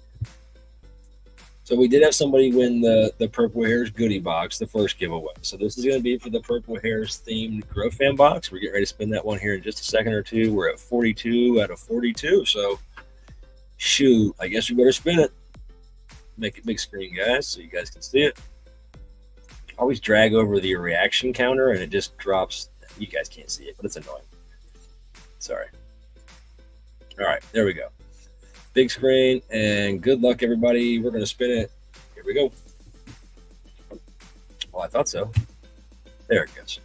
So we did have somebody win the Purple Hairs goodie box, the first giveaway. So this is going to be for the Purple Hairs themed GrowFam box. We're getting ready to spin that one here in just a second or two. We're at 42 out of 42. So shoot, I guess we better spin it. Make it big screen, guys, so you guys can see it. Always drag over the reaction counter and it just drops. You guys can't see it, but it's annoying. Sorry. All right, there we go. Big screen, and good luck, everybody. We're going to spin it. Here we go. Well, I thought so. There it goes.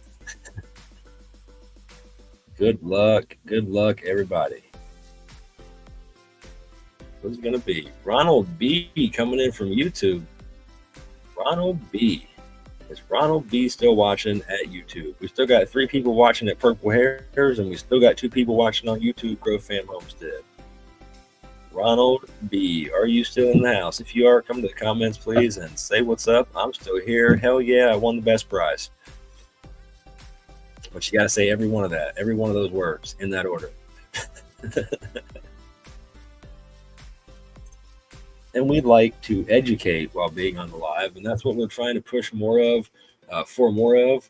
Good luck. Good luck, everybody. Who's it going to be? Ronald B. coming in from YouTube. Ronald B. Is Ronald B still watching at YouTube? We still got 3 people watching at Purple Hairs, and we still got 2 people watching on YouTube, GrowFam Homestead. Ronald B, are you still in the house? If you are, come to the comments, please, and say what's up. I'm still here. Hell yeah, I won the best prize. But you got to say every one of those words in that order. And we like to educate while being on the live, and that's what we're trying to push more of,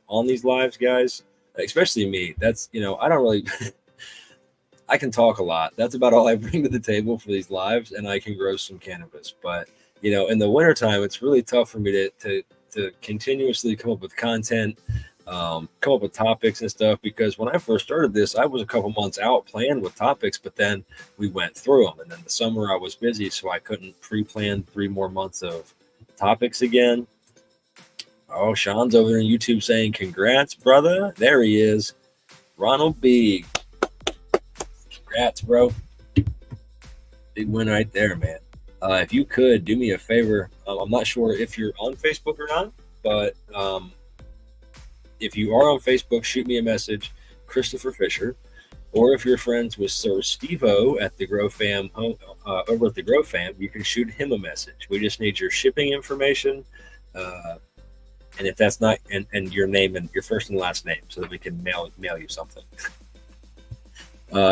on these lives, guys. Especially me. That's I don't really. I can talk a lot. That's about all I bring to the table for these lives, and I can grow some cannabis. But in the wintertime, it's really tough for me to continuously come up with content, come up with topics and stuff, because when I first started this, I was a couple months out planned with topics, but then we went through them, and then the summer I was busy, so I couldn't pre-plan 3 more months of topics again. Oh, Sean's over there on YouTube saying congrats, brother. There he is. Ronald B. Congrats, bro. Big win right there, man. If you could do me a favor, I'm not sure if you're on Facebook or not, but if you are on Facebook, shoot me a message, Christopher Fisher, or if you're friends with Sir Stevo at the GrowFam over at the GrowFam, you can shoot him a message. We just need your shipping information, and if that's not, and your name and your first and last name, so that we can mail you something.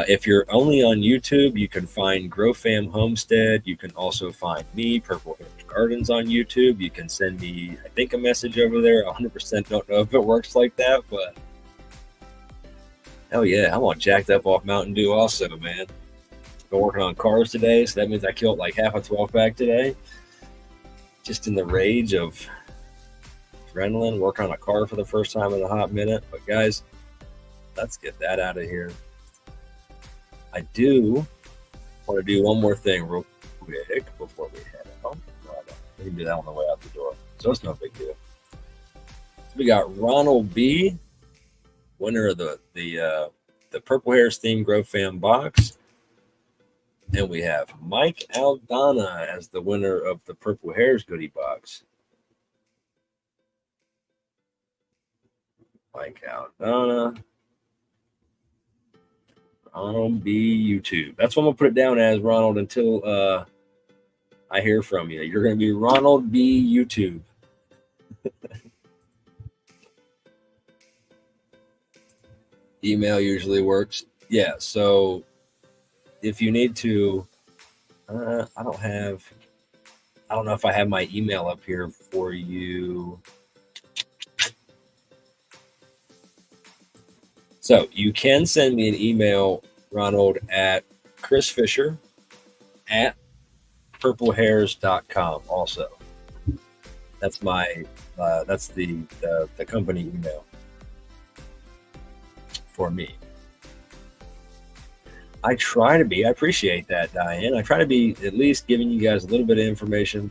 If you're only on YouTube, you can find GrowFam Homestead. You can also find me, Purple Hairs Gardens, on YouTube. You can send me, I think, a message over there. 100% don't know if it works like that, but hell yeah, I'm all jacked up off Mountain Dew also, man. Been working on cars today, so that means I killed like half a 12-pack today. Just in the rage of adrenaline, work on a car for the first time in a hot minute. But guys, let's get that out of here. I do want to do one more thing real quick before we head out. We can do that on the way out the door, so it's no big deal. So we got Ronald B, winner of the Purple Hairs themed GrowFam box, and we have Mike Aldana as the winner of the Purple Hairs goodie box. Like out Donna. Ronald B. YouTube. That's what I'm gonna put it down as, Ronald, until I hear from you. You're gonna be Ronald B. YouTube. Email usually works. Yeah, so if you need to, I don't know if I have my email up here for you. So you can send me an email, Ronald, at chrisfisher@purplehairs.com. Also, that's my that's the company email for me. I appreciate that, Diane. I try to be at least giving you guys a little bit of information.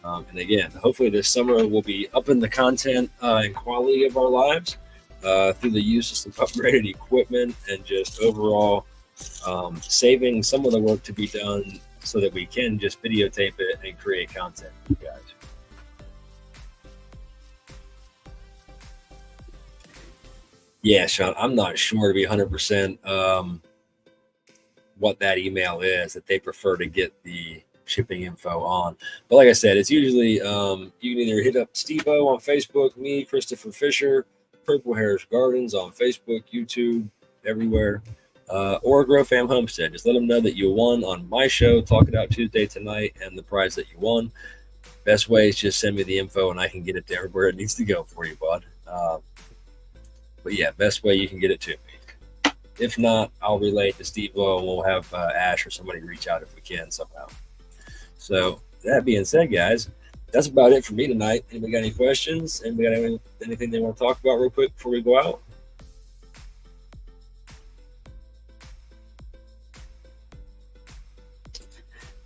And again, hopefully this summer we'll be upping the content and quality of our lives through the use of some upgraded equipment and just overall saving some of the work to be done so that we can just videotape it and create content for you guys. Yeah, Sean, I'm not sure to be 100% what that email is that they prefer to get the shipping info on. But like I said, it's usually you can either hit up Steve-O on Facebook, me, Christopher Fisher, Purple Hairs Gardens on Facebook, YouTube, everywhere, or Grow Fam Homestead. Just let them know that you won on my show, Talk It Out Tuesday tonight, and the prize that you won. Best way is just send me the info and I can get it to everywhere it needs to go for you, bud. But yeah, best way you can get it to me. If not, I'll relay it to Steve-O and we'll have Ash or somebody reach out if we can somehow. So that being said, guys, that's about it for me tonight. Anybody got any questions? Anybody got anything they want to talk about real quick before we go out?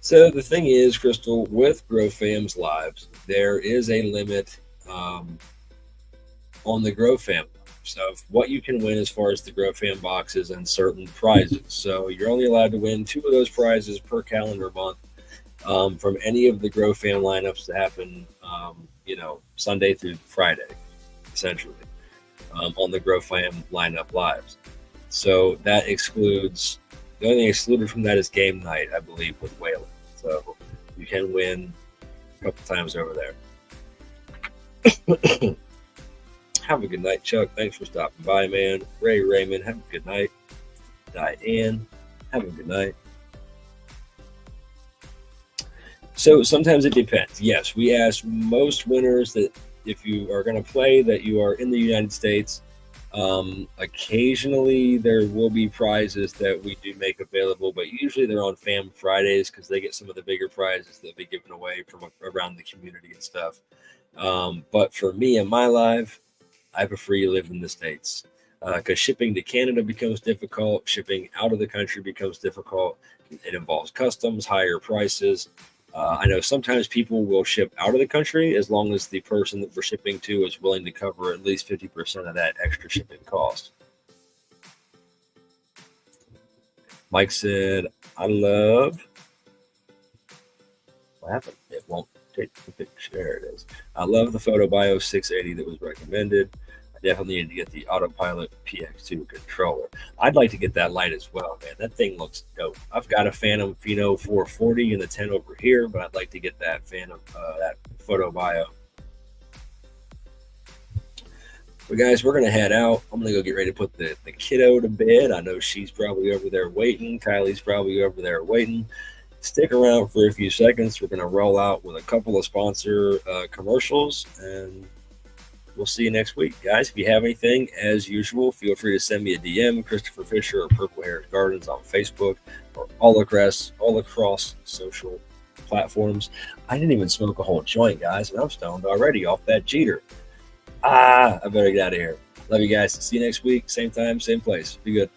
So the thing is, Crystal, with Grow Fam's lives, there is a limit on the Grow Fam. So what you can win as far as the Grow Fam boxes and certain prizes. So you're only allowed to win 2 of those prizes per calendar month from any of the Grow Fam lineups that happen, Sunday through Friday, essentially, on the Grow Fam lineup lives. So that excludes, the only thing excluded from that is game night, I believe, with Whalen. So you can win a couple times over there. Have a good night, Chuck. Thanks for stopping by, man. Ray Raymond, have a good night. Diane, have a good night. So sometimes it depends. Yes, we ask most winners that if you are going to play, that you are in the United States. Occasionally there will be prizes that we do make available, but usually they're on Fam Fridays because they get some of the bigger prizes that be given away from around the community and stuff. But for me and my life, I prefer you live in the States because shipping to Canada becomes difficult. Shipping out of the country becomes difficult. It involves customs, higher prices. I know sometimes people will ship out of the country as long as the person that we're shipping to is willing to cover at least 50% of that extra shipping cost. Mike said, I love. What happened? It won't take the picture. There it is. I love the Photo Bio 680 that was recommended. I definitely need to get the Autopilot PX2 controller. I'd like to get that light as well, man. That thing looks dope. I've got a Phantom Pheno 440 in the 10 over here, but I'd like to get that Phantom, that Photo Bio. But guys, we're going to head out. I'm going to go get ready to put the kiddo to bed. I know she's probably over there waiting. Kylie's probably over there waiting. Stick around for a few seconds. We're going to roll out with a couple of sponsor commercials, and we'll see you next week. Guys, if you have anything, as usual, feel free to send me a DM, Christopher Fisher or Purple Hairs Gardens on Facebook or all across social platforms. I didn't even smoke a whole joint, guys, and I'm stoned already off that Jeter. I better get out of here. Love you guys. See you next week. Same time, same place. Be good.